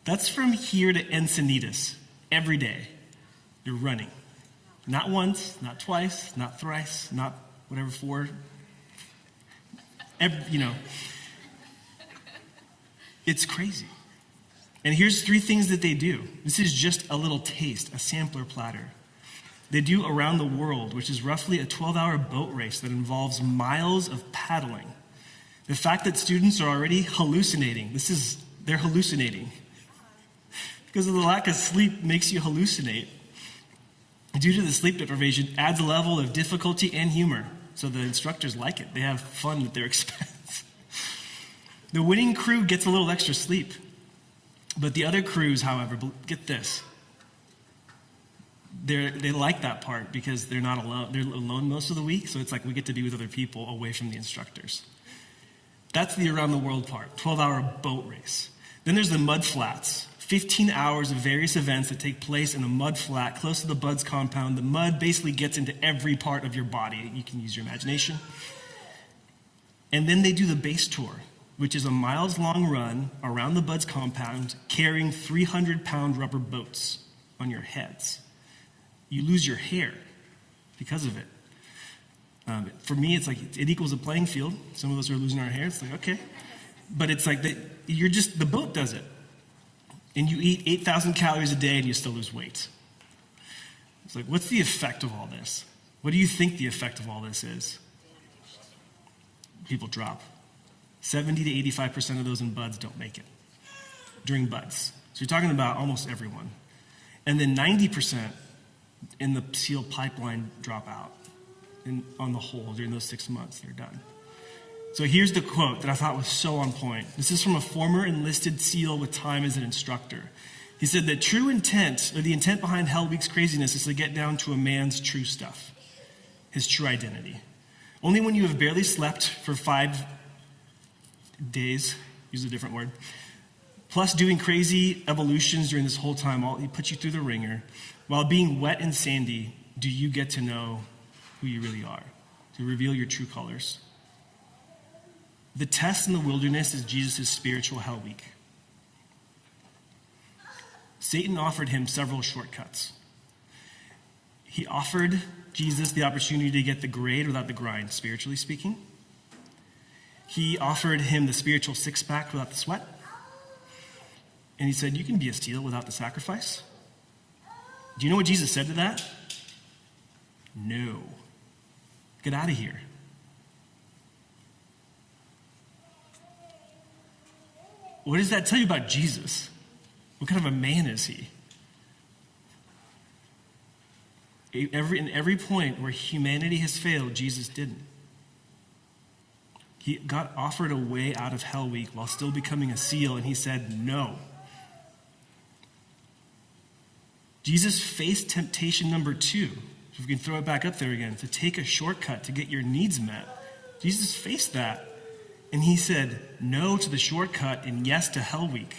S2: That's from here to Encinitas every day. You're running. Not once, not twice, not thrice, not whatever 4. It's crazy. And here's 3 things that they do. This is just a little taste, a sampler platter. They do Around the World, which is roughly a 12-hour boat race that involves miles of paddling. The fact that students are already hallucinating, they're hallucinating. Because of the lack of sleep makes you hallucinate. Due to the sleep deprivation, adds a level of difficulty and humor. So the instructors like it. They have fun at their expense. The winning crew gets a little extra sleep. But the other crews, however, get this. They like that part because they're not alone. They're alone most of the week, so it's like we get to be with other people away from the instructors. That's the Around the World part, 12-hour boat race. Then there's the mud flats, 15 hours of various events that take place in a mud flat close to the Buds compound. The mud basically gets into every part of your body. You can use your imagination. And then they do the base tour, which is a miles-long run around the Buds compound carrying 300-pound rubber boats on your heads. You lose your hair because of it. For me, it's like it equals a playing field. Some of us are losing our hair. It's like, okay. But it's like the boat does it. And you eat 8,000 calories a day and you still lose weight. It's like, what's the effect of all this? What do you think the effect of all this is? People drop. 70 to 85% of those in Buds don't make it during Buds. So you're talking about almost everyone. And then 90% in the SEAL pipeline drop out. And on the whole, during those 6 months, they're done. So here's the quote that I thought was so on point. This is from a former enlisted SEAL with time as an instructor. He said that true intent, or the intent behind Hell Week's craziness, is to get down to a man's true stuff, his true identity. Only when you have barely slept for 5 days, use a different word, plus doing crazy evolutions during this whole time, he puts you through the ringer, while being wet and sandy, do you get to know who you really are, to reveal your true colors. The test in the wilderness is Jesus' spiritual Hell Week. Satan offered him several shortcuts. He offered Jesus the opportunity to get the grade without the grind, spiritually speaking. He offered him the spiritual six-pack without the sweat. And he said, you can be a SEAL without the sacrifice. Do you know what Jesus said to that? No. Get out of here. What does that tell you about Jesus? What kind of a man is he? In every point where humanity has failed, Jesus didn't. God offered a way out of Hell Week while still becoming a SEAL, and he said no. Jesus faced temptation number 2. If we can throw it back up there again, to take a shortcut to get your needs met. Jesus faced that. And he said no to the shortcut and yes to Hell Week.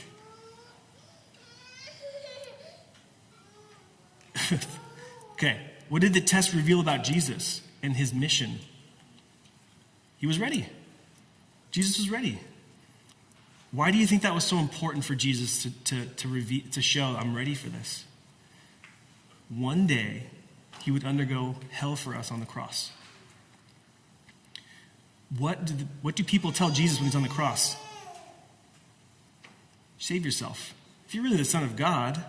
S2: Okay, what did the test reveal about Jesus and his mission? He was ready. Jesus was ready. Why do you think that was so important for Jesus to show, I'm ready for this? One day, he would undergo hell for us on the cross. What do people tell Jesus when he's on the cross? Save yourself. If you're really the Son of God,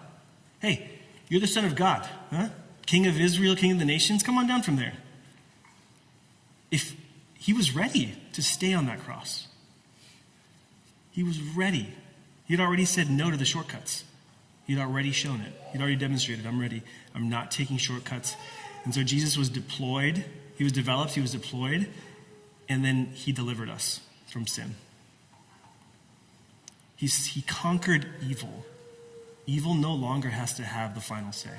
S2: hey, you're the Son of God, huh? King of Israel, King of the nations, come on down from there. If he was ready to stay on that cross. He was ready. He had already said no to the shortcuts. He had already shown it. He'd already demonstrated, I'm ready. I'm not taking shortcuts. And so Jesus was deployed. He was developed. He was deployed. And then he delivered us from sin. He conquered evil. Evil no longer has to have the final say.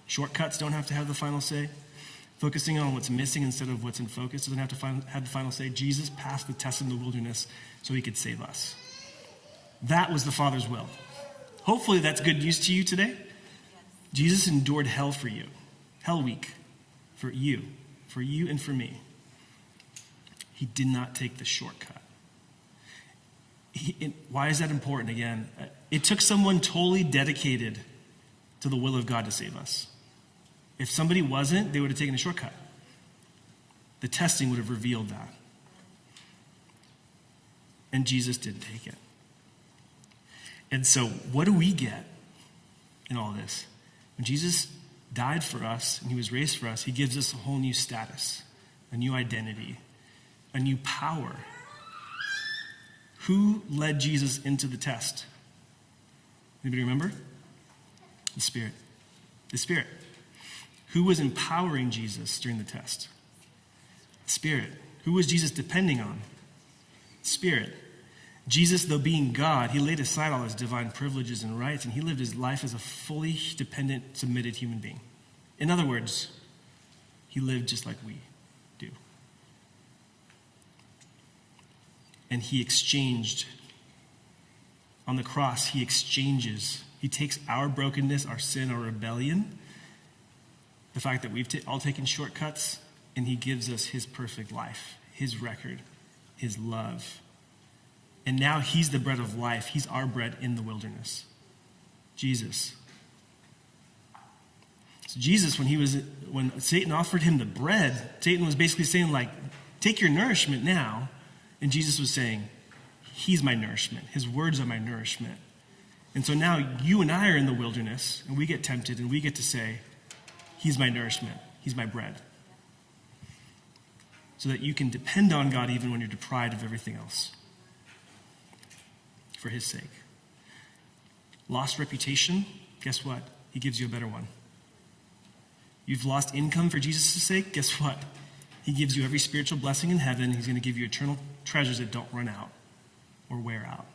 S2: Shortcuts don't have to have the final say. Focusing on what's missing instead of what's in focus doesn't have to have the final say. Jesus passed the test in the wilderness so he could save us. That was the Father's will. Hopefully that's good news to you today. Jesus endured hell for you. Hell Week for you and for me. He did not take the shortcut. Why is that important again? It took someone totally dedicated to the will of God to save us. If somebody wasn't, they would have taken a shortcut. The testing would have revealed that. And Jesus didn't take it. And so what do we get in all this? When Jesus died for us and he was raised for us, he gives us a whole new status, a new identity, a new power. Who led Jesus into the test? Anybody remember? The Spirit. The Spirit. Who was empowering Jesus during the test? The Spirit. Who was Jesus depending on? The Spirit. Jesus, though being God, he laid aside all his divine privileges and rights, and he lived his life as a fully dependent, submitted human being. In other words, he lived just like we do. And he exchanged. On the cross, he exchanges. He takes our brokenness, our sin, our rebellion, the fact that we've all taken shortcuts, and he gives us his perfect life, his record, his love. And now he's the bread of life. He's our bread in the wilderness. Jesus. So Jesus, when Satan offered him the bread, Satan was basically saying, like, take your nourishment now. And Jesus was saying, he's my nourishment. His words are my nourishment. And so now you and I are in the wilderness, and we get tempted, and we get to say, he's my nourishment. He's my bread. So that you can depend on God even when you're deprived of everything else. For his sake. Lost reputation, guess what? He gives you a better one. You've lost income for Jesus' sake, guess what? He gives you every spiritual blessing in heaven. He's going to give you eternal treasures that don't run out or wear out.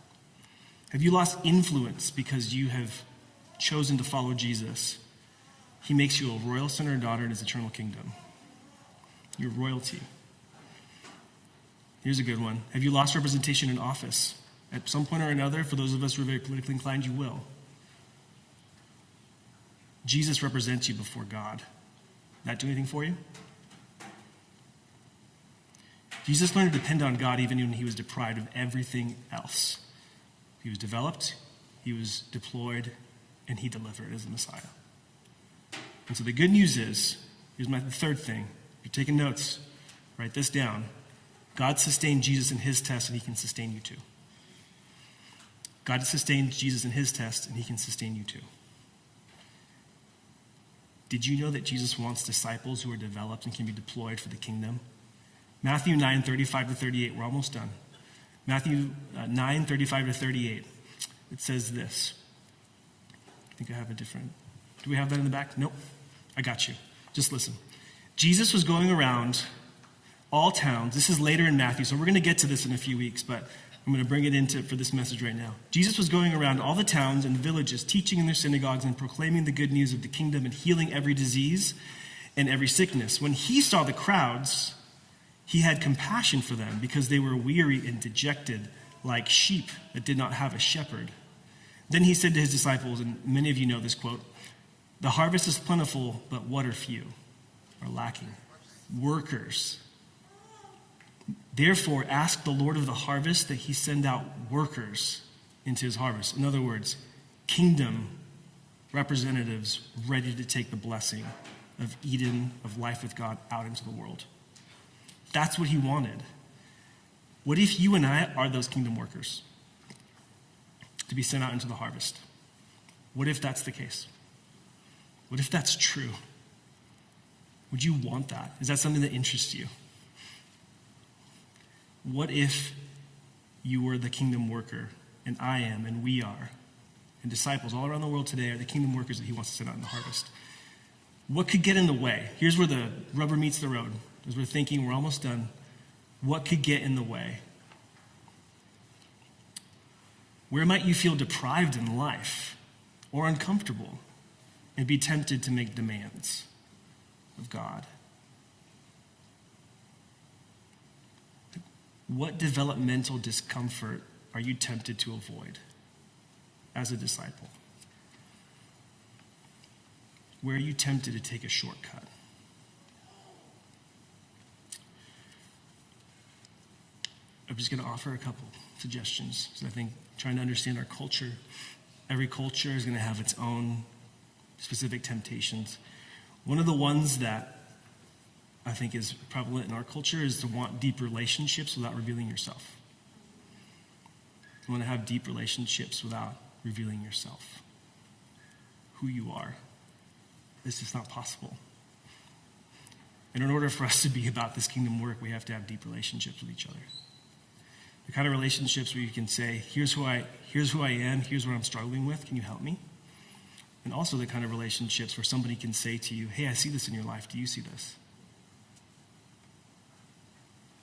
S2: Have you lost influence because you have chosen to follow Jesus? He makes you a royal son or daughter in his eternal kingdom. Your royalty. Here's a good one. Have you lost representation in office? At some point or another, for those of us who are very politically inclined, you will. Jesus represents you before God. That do anything for you? Jesus learned to depend on God even when he was deprived of everything else. He was developed, he was deployed, and he delivered as the Messiah. And so the good news is, here's the third thing. If you're taking notes, write this down. God sustained Jesus in his test, and he can sustain you too. God sustained Jesus in his test, and he can sustain you too. Did you know that Jesus wants disciples who are developed and can be deployed for the kingdom? Matthew 9:35-38. We're almost done. Matthew 9:35-38. It says this. I think I have a different. Do we have that in the back? Nope. I got you. Just listen. Jesus was going around all towns. This is later in Matthew, so we're going to get to this in a few weeks, but I'm going to bring it into for this message right now. Jesus was going around all the towns and villages, teaching in their synagogues and proclaiming the good news of the kingdom and healing every disease and every sickness. When he saw the crowds, he had compassion for them because they were weary and dejected like sheep that did not have a shepherd. Then he said to his disciples, and many of you know this quote, "The harvest is plentiful, but what are few?" Are lacking. Workers. Therefore, ask the Lord of the harvest that he send out workers into his harvest. In other words, kingdom representatives ready to take the blessing of Eden, of life with God, out into the world. That's what he wanted. What if you and I are those kingdom workers to be sent out into the harvest? What if that's the case? What if that's true? Would you want that? Is that something that interests you? What if you were the kingdom worker, and I am, and we are, and disciples all around the world today are the kingdom workers that he wants to send out in the harvest? What could get in the way? Here's where the rubber meets the road. As we're thinking, we're almost done. What could get in the way? Where might you feel deprived in life or uncomfortable and be tempted to make demands of God? What developmental discomfort are you tempted to avoid as a disciple? Where are you tempted to take a shortcut? I'm just going to offer a couple suggestions. So I think trying to understand our culture, every culture is going to have its own specific temptations. One of the ones that I think is prevalent in our culture is to want deep relationships without revealing yourself. You want to have deep relationships without revealing yourself, who you are. This is not possible. And in order for us to be about this kingdom work, we have to have deep relationships with each other. The kind of relationships where you can say, here's who I am, here's what I'm struggling with, can you help me? And also the kind of relationships where somebody can say to you, hey, I see this in your life, do you see this?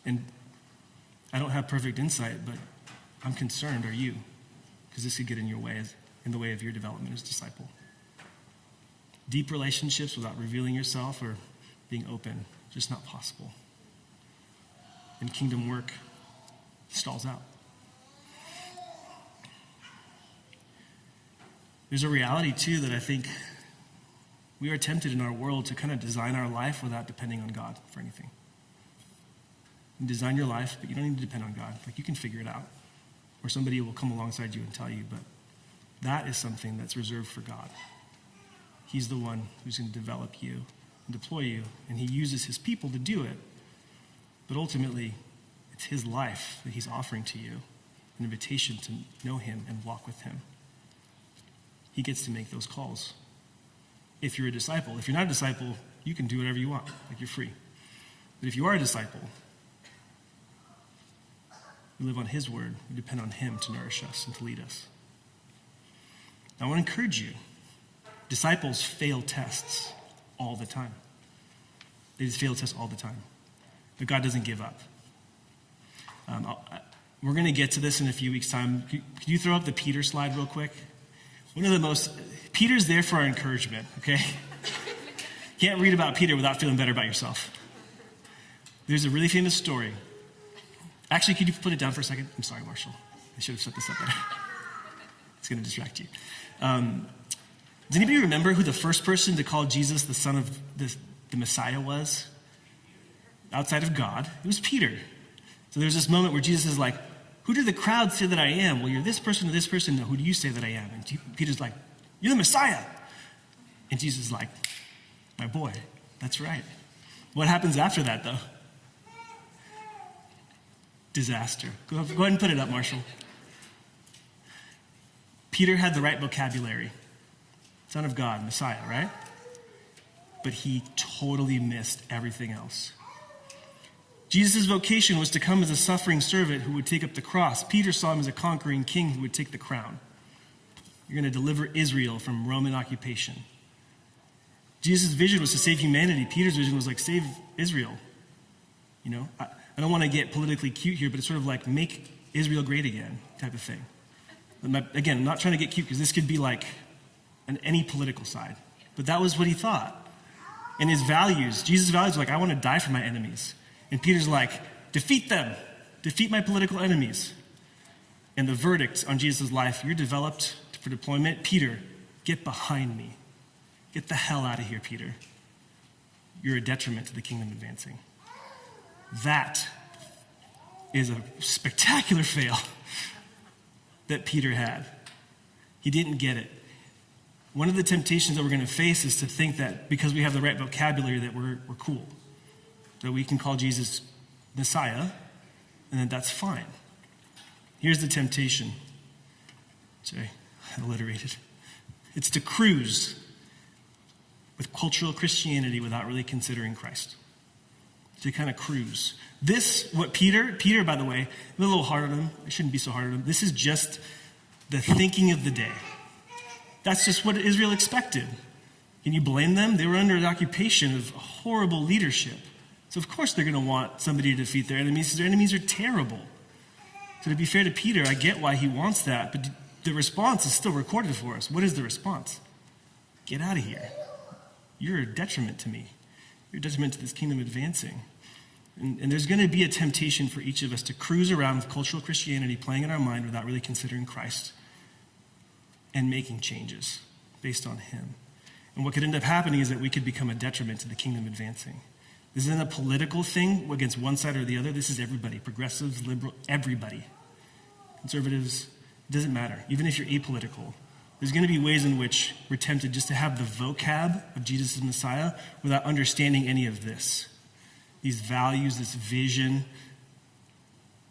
S2: And I don't have perfect insight, but I'm concerned, are you? Because this could get in your way, in the way of your development as a disciple. Deep relationships without revealing yourself or being open, just not possible. And kingdom work stalls out. There's a reality, too, that I think we are tempted in our world to kind of design our life without depending on God for anything. You design your life, but you don't need to depend on God. Like, you can figure it out. Or somebody will come alongside you and tell you, but that is something that's reserved for God. He's the one who's going to develop you and deploy you, and he uses his people to do it. But ultimately, it's his life that he's offering to you, an invitation to know him and walk with him. He gets to make those calls. If you're a disciple. If you're not a disciple, you can do whatever you want. Like, you're free. But if you are a disciple, we live on his word. We depend on him to nourish us and to lead us. Now, I want to encourage you. Disciples fail tests all the time. They just fail tests all the time. But God doesn't give up. We're going to get to this in a few weeks' time. Could you throw up the Peter slide real quick? Peter's there for our encouragement, okay? Can't read about Peter without feeling better about yourself. There's a really famous story. Actually, could you put it down for a second? I'm sorry, Marshall. I should have set this up better. It's going to distract you. Does anybody remember who the first person to call Jesus the son of the Messiah was? Outside of God, it was Peter. So there's this moment where Jesus is like, who do the crowd say that I am? Well, you're this person or this person. No, who do you say that I am? And Peter's like, you're the Messiah. And Jesus is like, my boy, that's right. What happens after that, though? Disaster. Go ahead and put it up, Marshall. Peter had the right vocabulary. Son of God, Messiah, right? But he totally missed everything else. Jesus' vocation was to come as a suffering servant who would take up the cross. Peter saw him as a conquering king who would take the crown. You're going to deliver Israel from Roman occupation. Jesus' vision was to save humanity. Peter's vision was like, save Israel. You know, I don't want to get politically cute here, but it's sort of like make Israel great again type of thing. Again, I'm not trying to get cute because this could be like on any political side. But that was what he thought. And his values, Jesus' values were like, I want to die for my enemies. And Peter's like, defeat them. Defeat my political enemies. And the verdict on Jesus' life, you're developed for deployment. Peter, get behind me. Get the hell out of here, Peter. You're a detriment to the kingdom advancing. That is a spectacular fail that Peter had. He didn't get it. One of the temptations that we're going to face is to think that because we have the right vocabulary that we're cool. That we can call Jesus Messiah, and that that's fine. Here's the temptation. Sorry, I alliterated. It's to cruise with cultural Christianity without really considering Christ. To kind of cruise. Peter, by the way, I'm a little hard on him. I shouldn't be so hard on him. This is just the thinking of the day. That's just what Israel expected. Can you blame them? They were under an occupation of horrible leadership. So of course they're going to want somebody to defeat their enemies because their enemies are terrible. So to be fair to Peter, I get why he wants that, but the response is still recorded for us. What is the response? Get out of here. You're a detriment to me. You're a detriment to this kingdom advancing. And there's going to be a temptation for each of us to cruise around with cultural Christianity playing in our mind without really considering Christ and making changes based on him. And what could end up happening is that we could become a detriment to the kingdom advancing. This isn't a political thing against one side or the other. This is everybody. Progressives, liberal, everybody. Conservatives, it doesn't matter. Even if you're apolitical, there's going to be ways in which we're tempted just to have the vocab of Jesus as Messiah without understanding any of this. These values, this vision,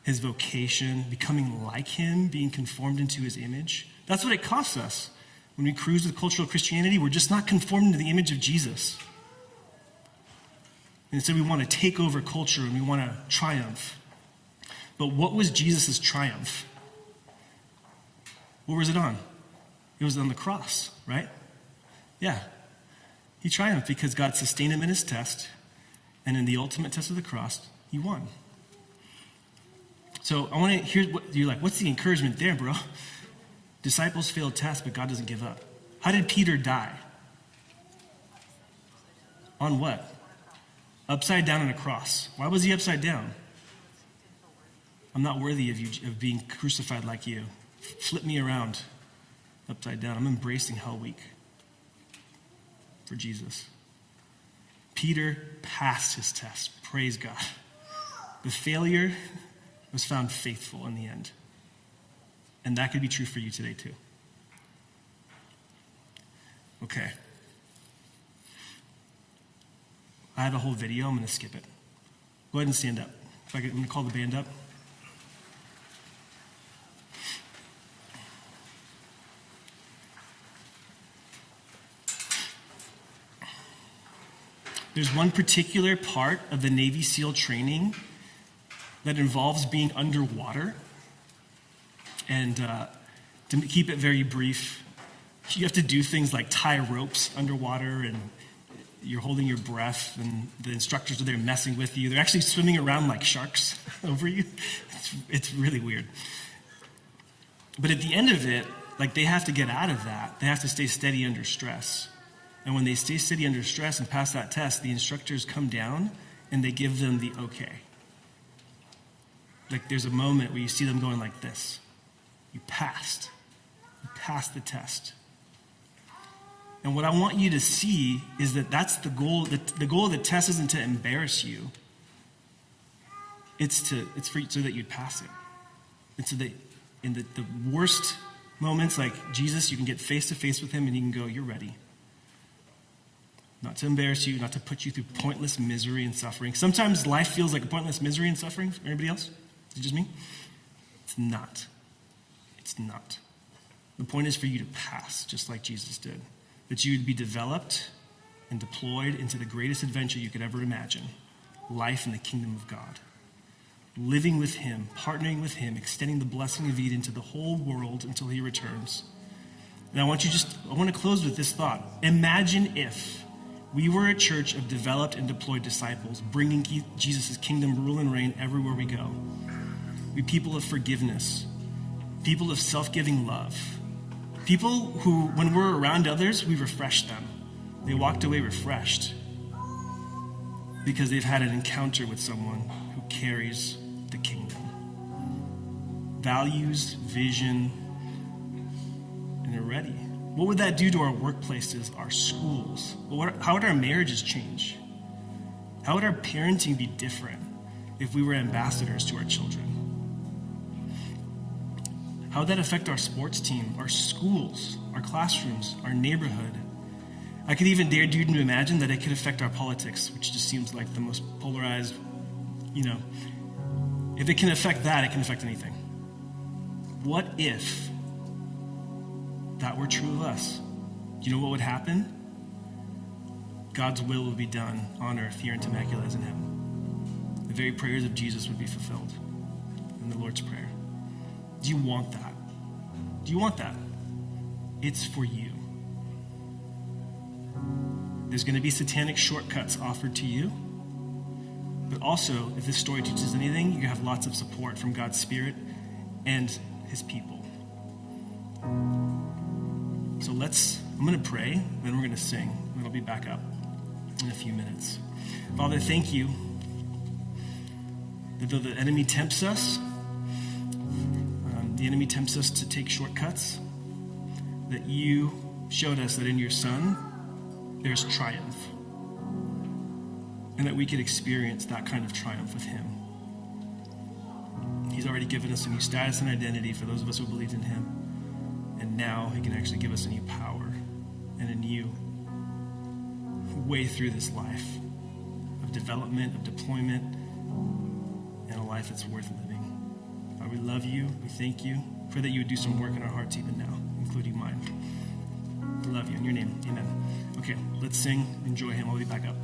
S2: his vocation, becoming like him, being conformed into his image. That's what it costs us. When we cruise with cultural Christianity, we're just not conforming to the image of Jesus. And so we want to take over culture and we want to triumph. But what was Jesus' triumph? What was it on? It was on the cross, right? Yeah. He triumphed because God sustained him in his test, and in the ultimate test of the cross, he won. So I want to hear what you're like, what's the encouragement there, bro? Disciples failed tests, but God doesn't give up. How did Peter die? On what? Upside down on a cross. Why was he upside down? I'm not worthy of being crucified like you. Flip me around upside down. I'm embracing hell week for Jesus. Peter passed his test. Praise God. The failure was found faithful in the end. And that could be true for you today too. Okay. I have a whole video. I'm going to skip it. Go ahead and stand up. I'm going to call the band up. There's one particular part of the Navy SEAL training that involves being underwater. And to keep it very brief, you have to do things like tie ropes underwater, and you're holding your breath, and the instructors are there messing with you. They're actually swimming around like sharks over you. It's really weird. But at the end of it, like, they have to get out of that. They have to stay steady under stress. And when they stay steady under stress and pass that test, the instructors come down and they give them the okay. Like, there's a moment where you see them going like this. You passed. You passed the test. And what I want you to see is that that's the goal. The goal of the test isn't to embarrass you. It's so that you'd pass it. And so that in the worst moments, like Jesus, you can get face to face with him and you can go, you're ready. Not to embarrass you, not to put you through pointless misery and suffering. Sometimes life feels like a pointless misery and suffering for anybody else. Is it just me? It's not. It's not. The point is for you to pass, just like Jesus did. That you would be developed and deployed into the greatest adventure you could ever imagine. Life in the kingdom of God. Living with him, partnering with him, extending the blessing of Eden to the whole world until he returns. And I want to close with this thought. Imagine if we were a church of developed and deployed disciples, bringing Jesus' kingdom rule and reign everywhere we go. We people of forgiveness, people of self-giving love, people who, when we're around others, we refresh them. They walked away refreshed because they've had an encounter with someone who carries the kingdom. Values, vision, and they're ready. What would that do to our workplaces, our schools? How would our marriages change? How would our parenting be different if we were ambassadors to our children? How would that affect our sports team, our schools, our classrooms, our neighborhood? I could even dare you to imagine that it could affect our politics, which just seems like the most polarized, If it can affect that, it can affect anything. What if that were true of us? Do you know what would happen? God's will would be done on earth here in Temecula as in heaven. The very prayers of Jesus would be fulfilled in the Lord's Prayer. Do you want that? Do you want that? It's for you. There's going to be satanic shortcuts offered to you. But also, if this story teaches anything, you have lots of support from God's Spirit and his people. So I'm going to pray, then we're going to sing, and I'll be back up in a few minutes. Father, thank you that though the enemy tempts us, to take shortcuts, that you showed us that in your Son, there's triumph. And that we could experience that kind of triumph with him. He's already given us a new status and identity for those of us who believe in him. And now he can actually give us a new power and a new way through this life of development, of deployment, and a life that's worth living. God, we love you. We thank you. Pray that you would do some work in our hearts even now. In including mine. I love you. In your name, amen. Okay, let's sing, enjoy him. I'll be back up.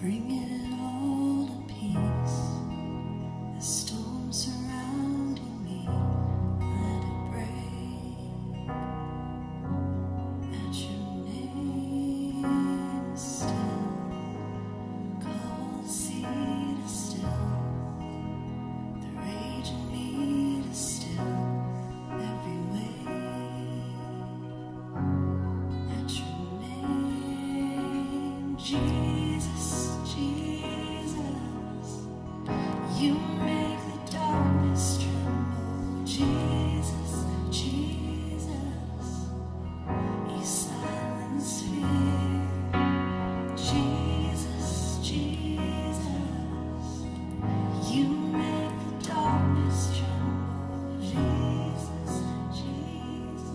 S3: Bring it all to peace. The storm surrounding me, let it break. At your name still, call the sea to still. The rage in me to still every wave. At your name, Jesus. Jesus, you make the darkness tremble. Jesus, Jesus, you silence fear. Jesus, Jesus, you make the darkness tremble. Jesus, Jesus.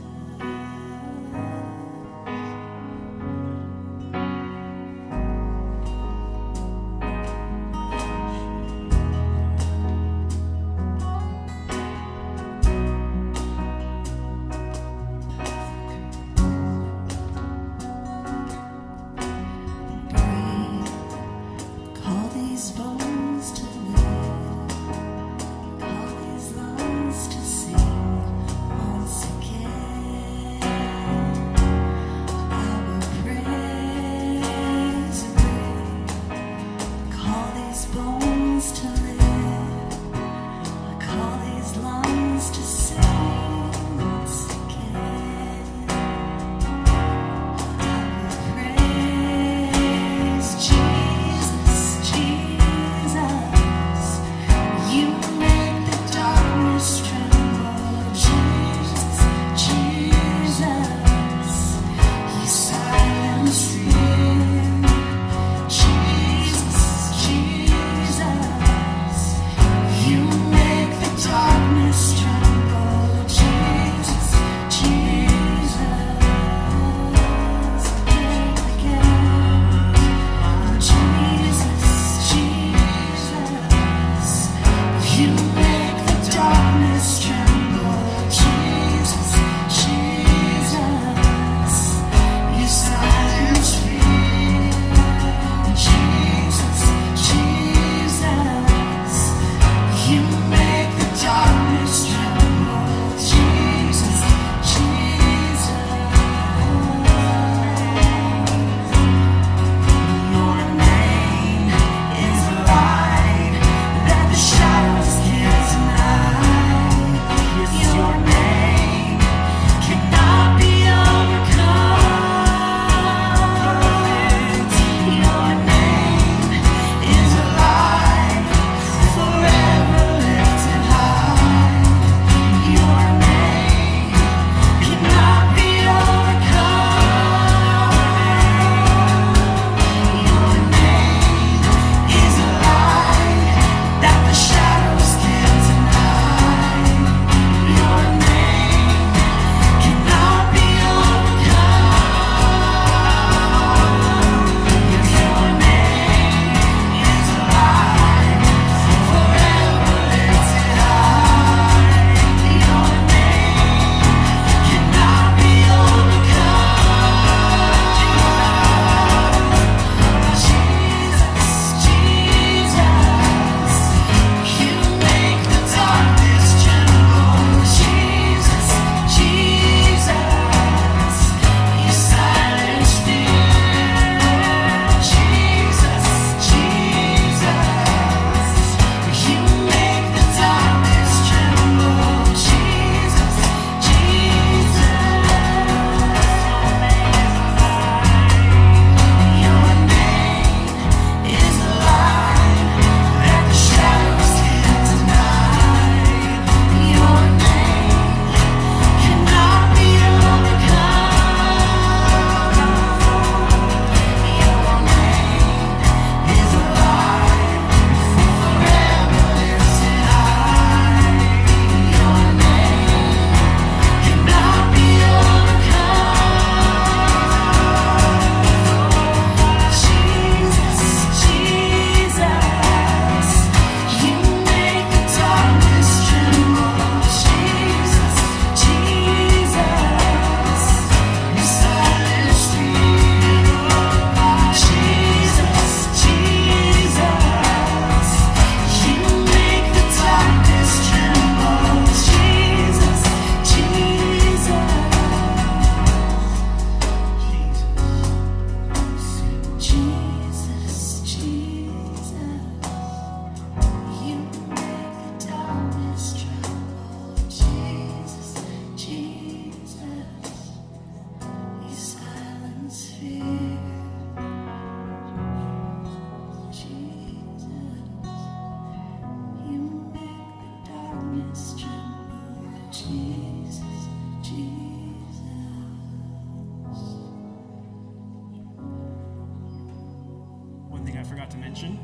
S2: forgot to mention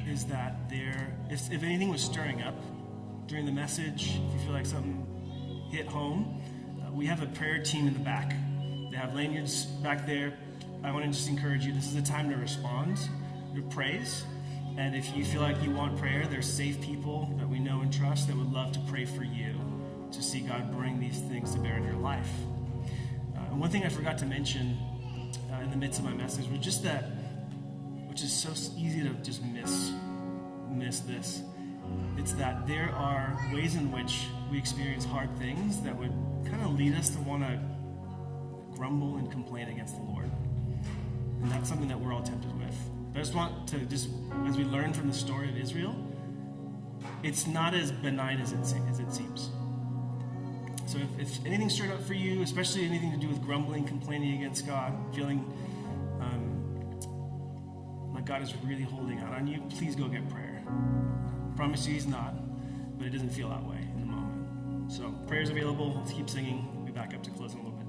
S2: is that if anything was stirring up during the message, if you feel like something hit home, we have a prayer team in the back. They have lanyards back there. I want to just encourage you, this is the time to respond to praise. And if you feel like you want prayer, there's safe people that we know and trust that would love to pray for you to see God bring these things to bear in your life. And one thing I forgot to mention in the midst of my message was just that, which is so easy to just miss this. It's that there are ways in which we experience hard things that would kind of lead us to want to grumble and complain against the Lord. And that's something that we're all tempted with. But I just want to, as we learn from the story of Israel, it's not as benign as it seems. So if anything stirred up for you, especially anything to do with grumbling, complaining against God, feeling like God is really holding out on you, please go get prayer. I promise you he's not, but it doesn't feel that way in the moment. So prayer's available. Let's keep singing. We'll be back up to close in a little bit.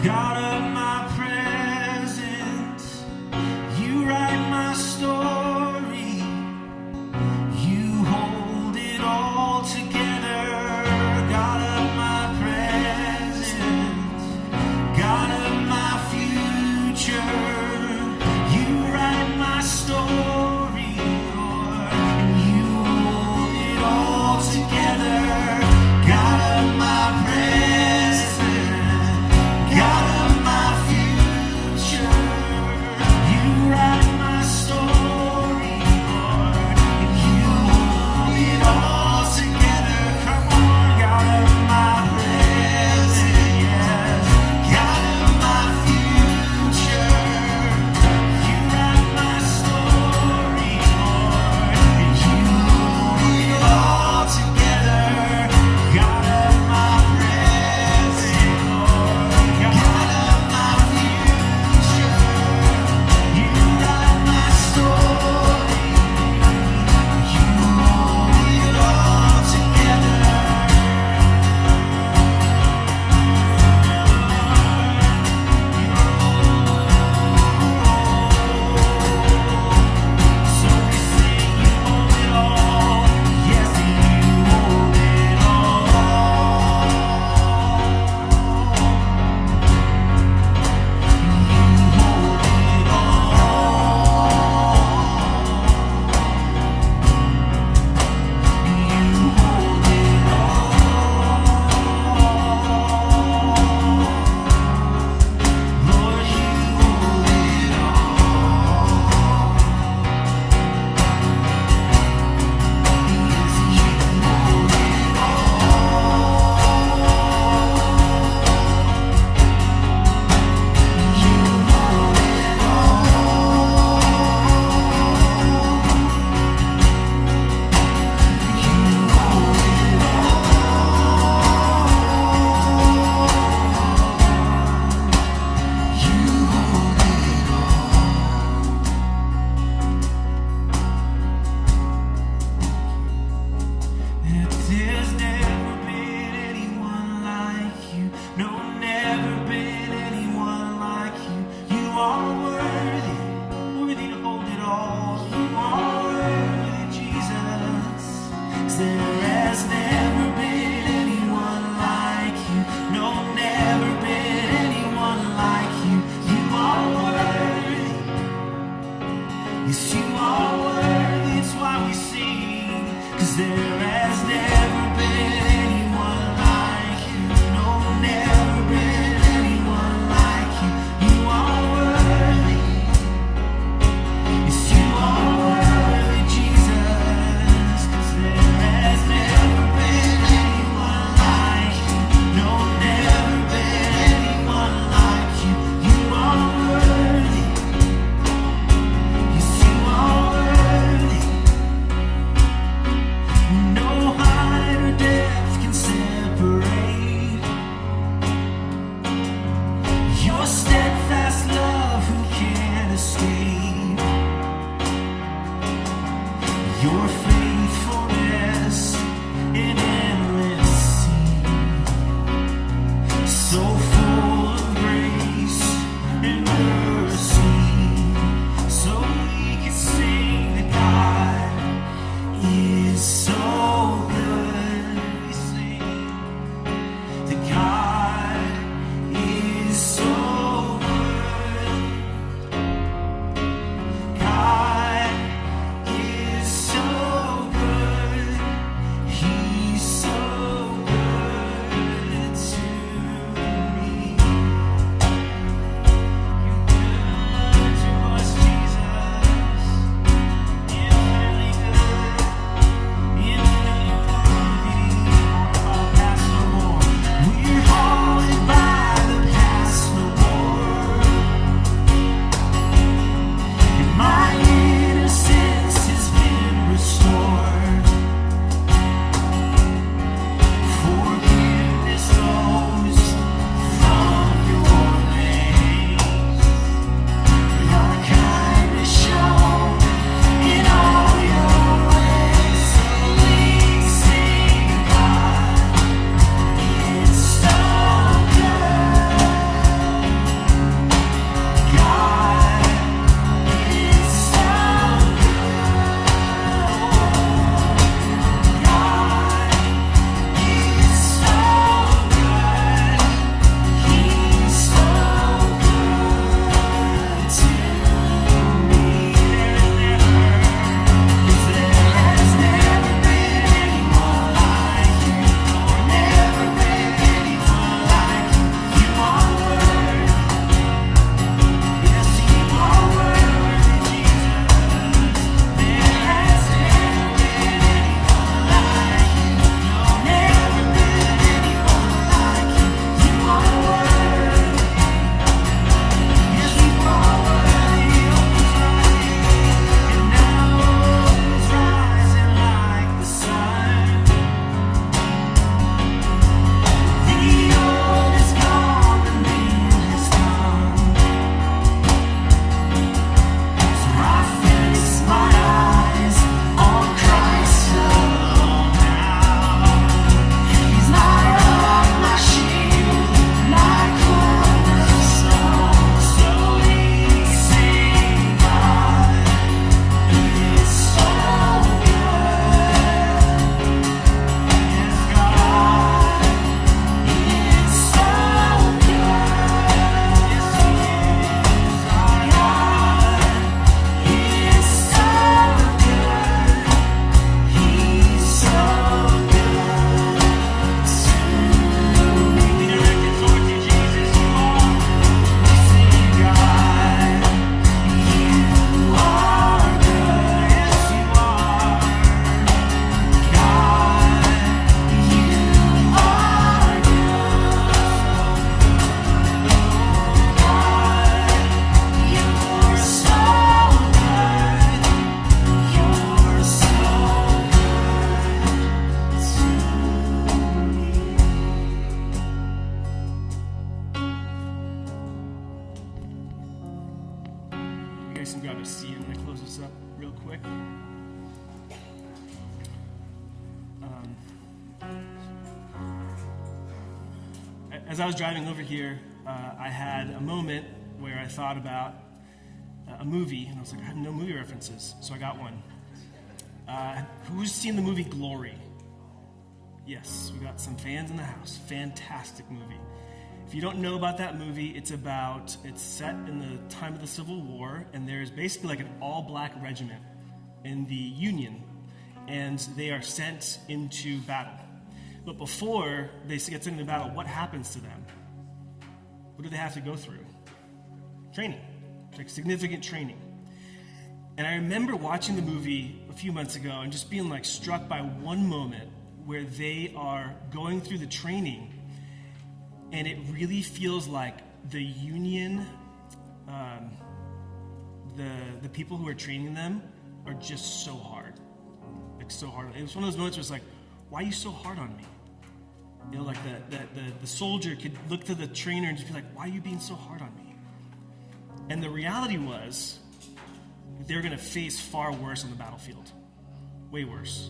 S3: God of my present, you write my story, you hold it all together. God of my present, God of my future, you write my story, Lord, and you hold it all together. God of my present, God of my future, you write my story, Lord, and you hold it all together. Come on, God of my present, yes, God of my future, you write my story, Lord, and you hold it all together. God of my present, Lord, God of my future, you write my story, you hold it all together. So we sing, you hold it all, yes, you hold it all. You hold it Lord, you hold it all. Yes, you hold it all. You hold it There's never been anyone like you. No, never been anyone like you. You are worthy, worthy to hold it all. You are worthy, Jesus. Is there there has never been anyone like you. No, never been anyone like you. You are worthy. Yes, you are worthy, Jesus. 'Cause there has never been anyone like you. No, never been anyone like you. You are worthy. Yes, you are worthy. No height or depth can separate your steadfast love. Who can escape your faithfulness in endless sea? So full of grace and mercy, so we can sing that God is so good. We sing that God is so good. God is so good. He's so good to me. You're good to us, Jesus. Infinitely good. Infinitely worthy. Our past no more. We're haunted by the past no more. And my innocence has been restored. Forgiveness flows from your veins. Your kindness shown in all your ways. So we sing God is so good. God is so good. God is so good. He's so good to me. There has never been anyone like you. Never been anyone like you. You are worthy. Yes, you are worthy, Jesus. There has never been anyone like you. No, never been anyone like you. You are worthy. Yes, you are worthy. And now it's rising like the sun. The old is gone, the new has come. So I fix my eyes on Christ alone now. He's my rock, my shield, my cornerstone. So we sing God is so good. Yes, God is so good. Yes, He is. Our God is so good. He's so good to me. We direct it toward you, Jesus. You are. We sing God, you are good. Yes, you are. God, you are good. God, you're so good. You're so good to me.
S2: You guys can grab a seat. I'm going to close this up real quick. As I was driving over here, I had a moment where I thought about a movie, and I was like, I have no movie references, so I got one. Who's seen the movie Glory? Yes, we got some fans in the house. Fantastic movie. If you don't know about that movie, it's set in the time of the Civil War, and there's basically like an all-black regiment in the Union. and they are sent into battle. But before they get sent into battle, what happens to them? What do they have to go through? Training, like significant training. And I remember watching the movie a few months ago and just being like struck by one moment where they are going through the training, and it really feels like the Union, the people who are training them are just so hard, like so hard. It was one of those moments where it's like, why are you so hard on me? You know, like the soldier could look to the trainer and just be like, why are you being so hard on me? And the reality was that they were going to face far worse on the battlefield, way worse.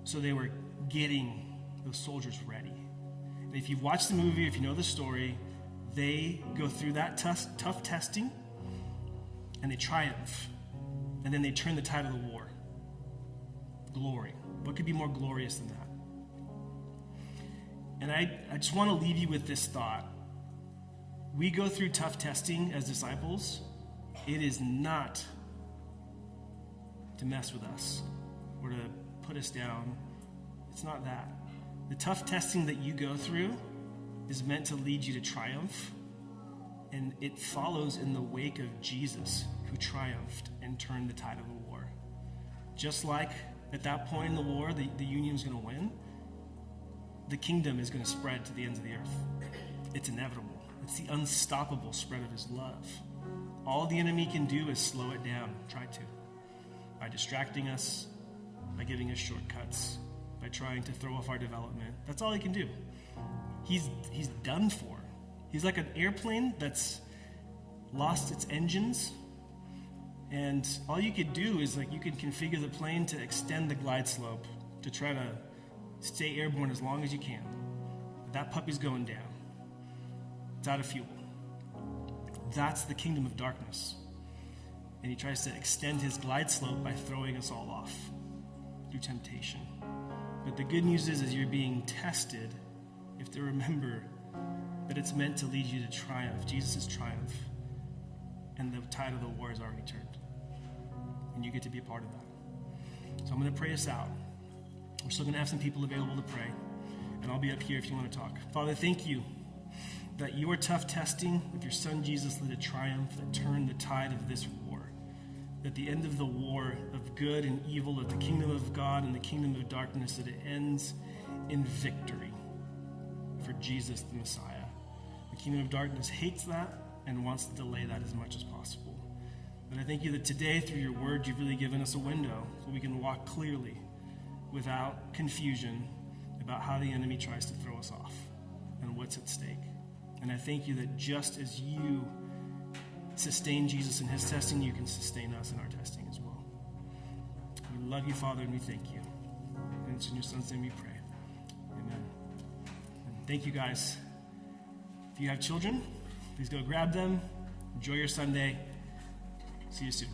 S2: So they were getting those soldiers ready. And if you've watched the movie, if you know the story, they go through that tough testing, and they triumph. And then they turn the tide of the war. Glory. What could be more glorious than that? And I just want to leave you with this thought. We go through tough testing as disciples. It is not to mess with us or to put us down. It's not that. The tough testing that you go through is meant to lead you to triumph. And it follows in the wake of Jesus, who triumphed and turned the tide of the war. Just like at that point in the war, the Union's going to win, the kingdom is going to spread to the ends of the earth. It's inevitable. It's the unstoppable spread of his love. All the enemy can do is slow it down, try to, by distracting us, by giving us shortcuts, by trying to throw off our development. That's all he can do. He's done for. He's like an airplane that's lost its engines, and all you could do is like you can configure the plane to extend the glide slope to try to stay airborne as long as you can. But that puppy's going down. It's out of fuel. That's the kingdom of darkness. And he tries to extend his glide slope by throwing us all off through temptation. But the good news is you're being tested, you have to remember that it's meant to lead you to triumph, Jesus' triumph. And the tide of the war is already turned. And you get to be a part of that. So I'm going to pray us out. We're still going to have some people available to pray. And I'll be up here if you want to talk. Father, thank you that your tough testing of your son Jesus led a triumph that turned the tide of this war. That the end of the war of good and evil, of the kingdom of God and the kingdom of darkness, that it ends in victory for Jesus the Messiah. The kingdom of darkness hates that and wants to delay that as much as possible. And I thank you that today, through your word, you've really given us a window so we can walk clearly without confusion about how the enemy tries to throw us off and what's at stake. And I thank you that just as you sustain Jesus in his testing, you can sustain us in our testing as well. We love you, Father, and we thank you. And it's in your son's name we pray. Amen. And thank you, guys. If you have children, please go grab them. Enjoy your Sunday. See you soon.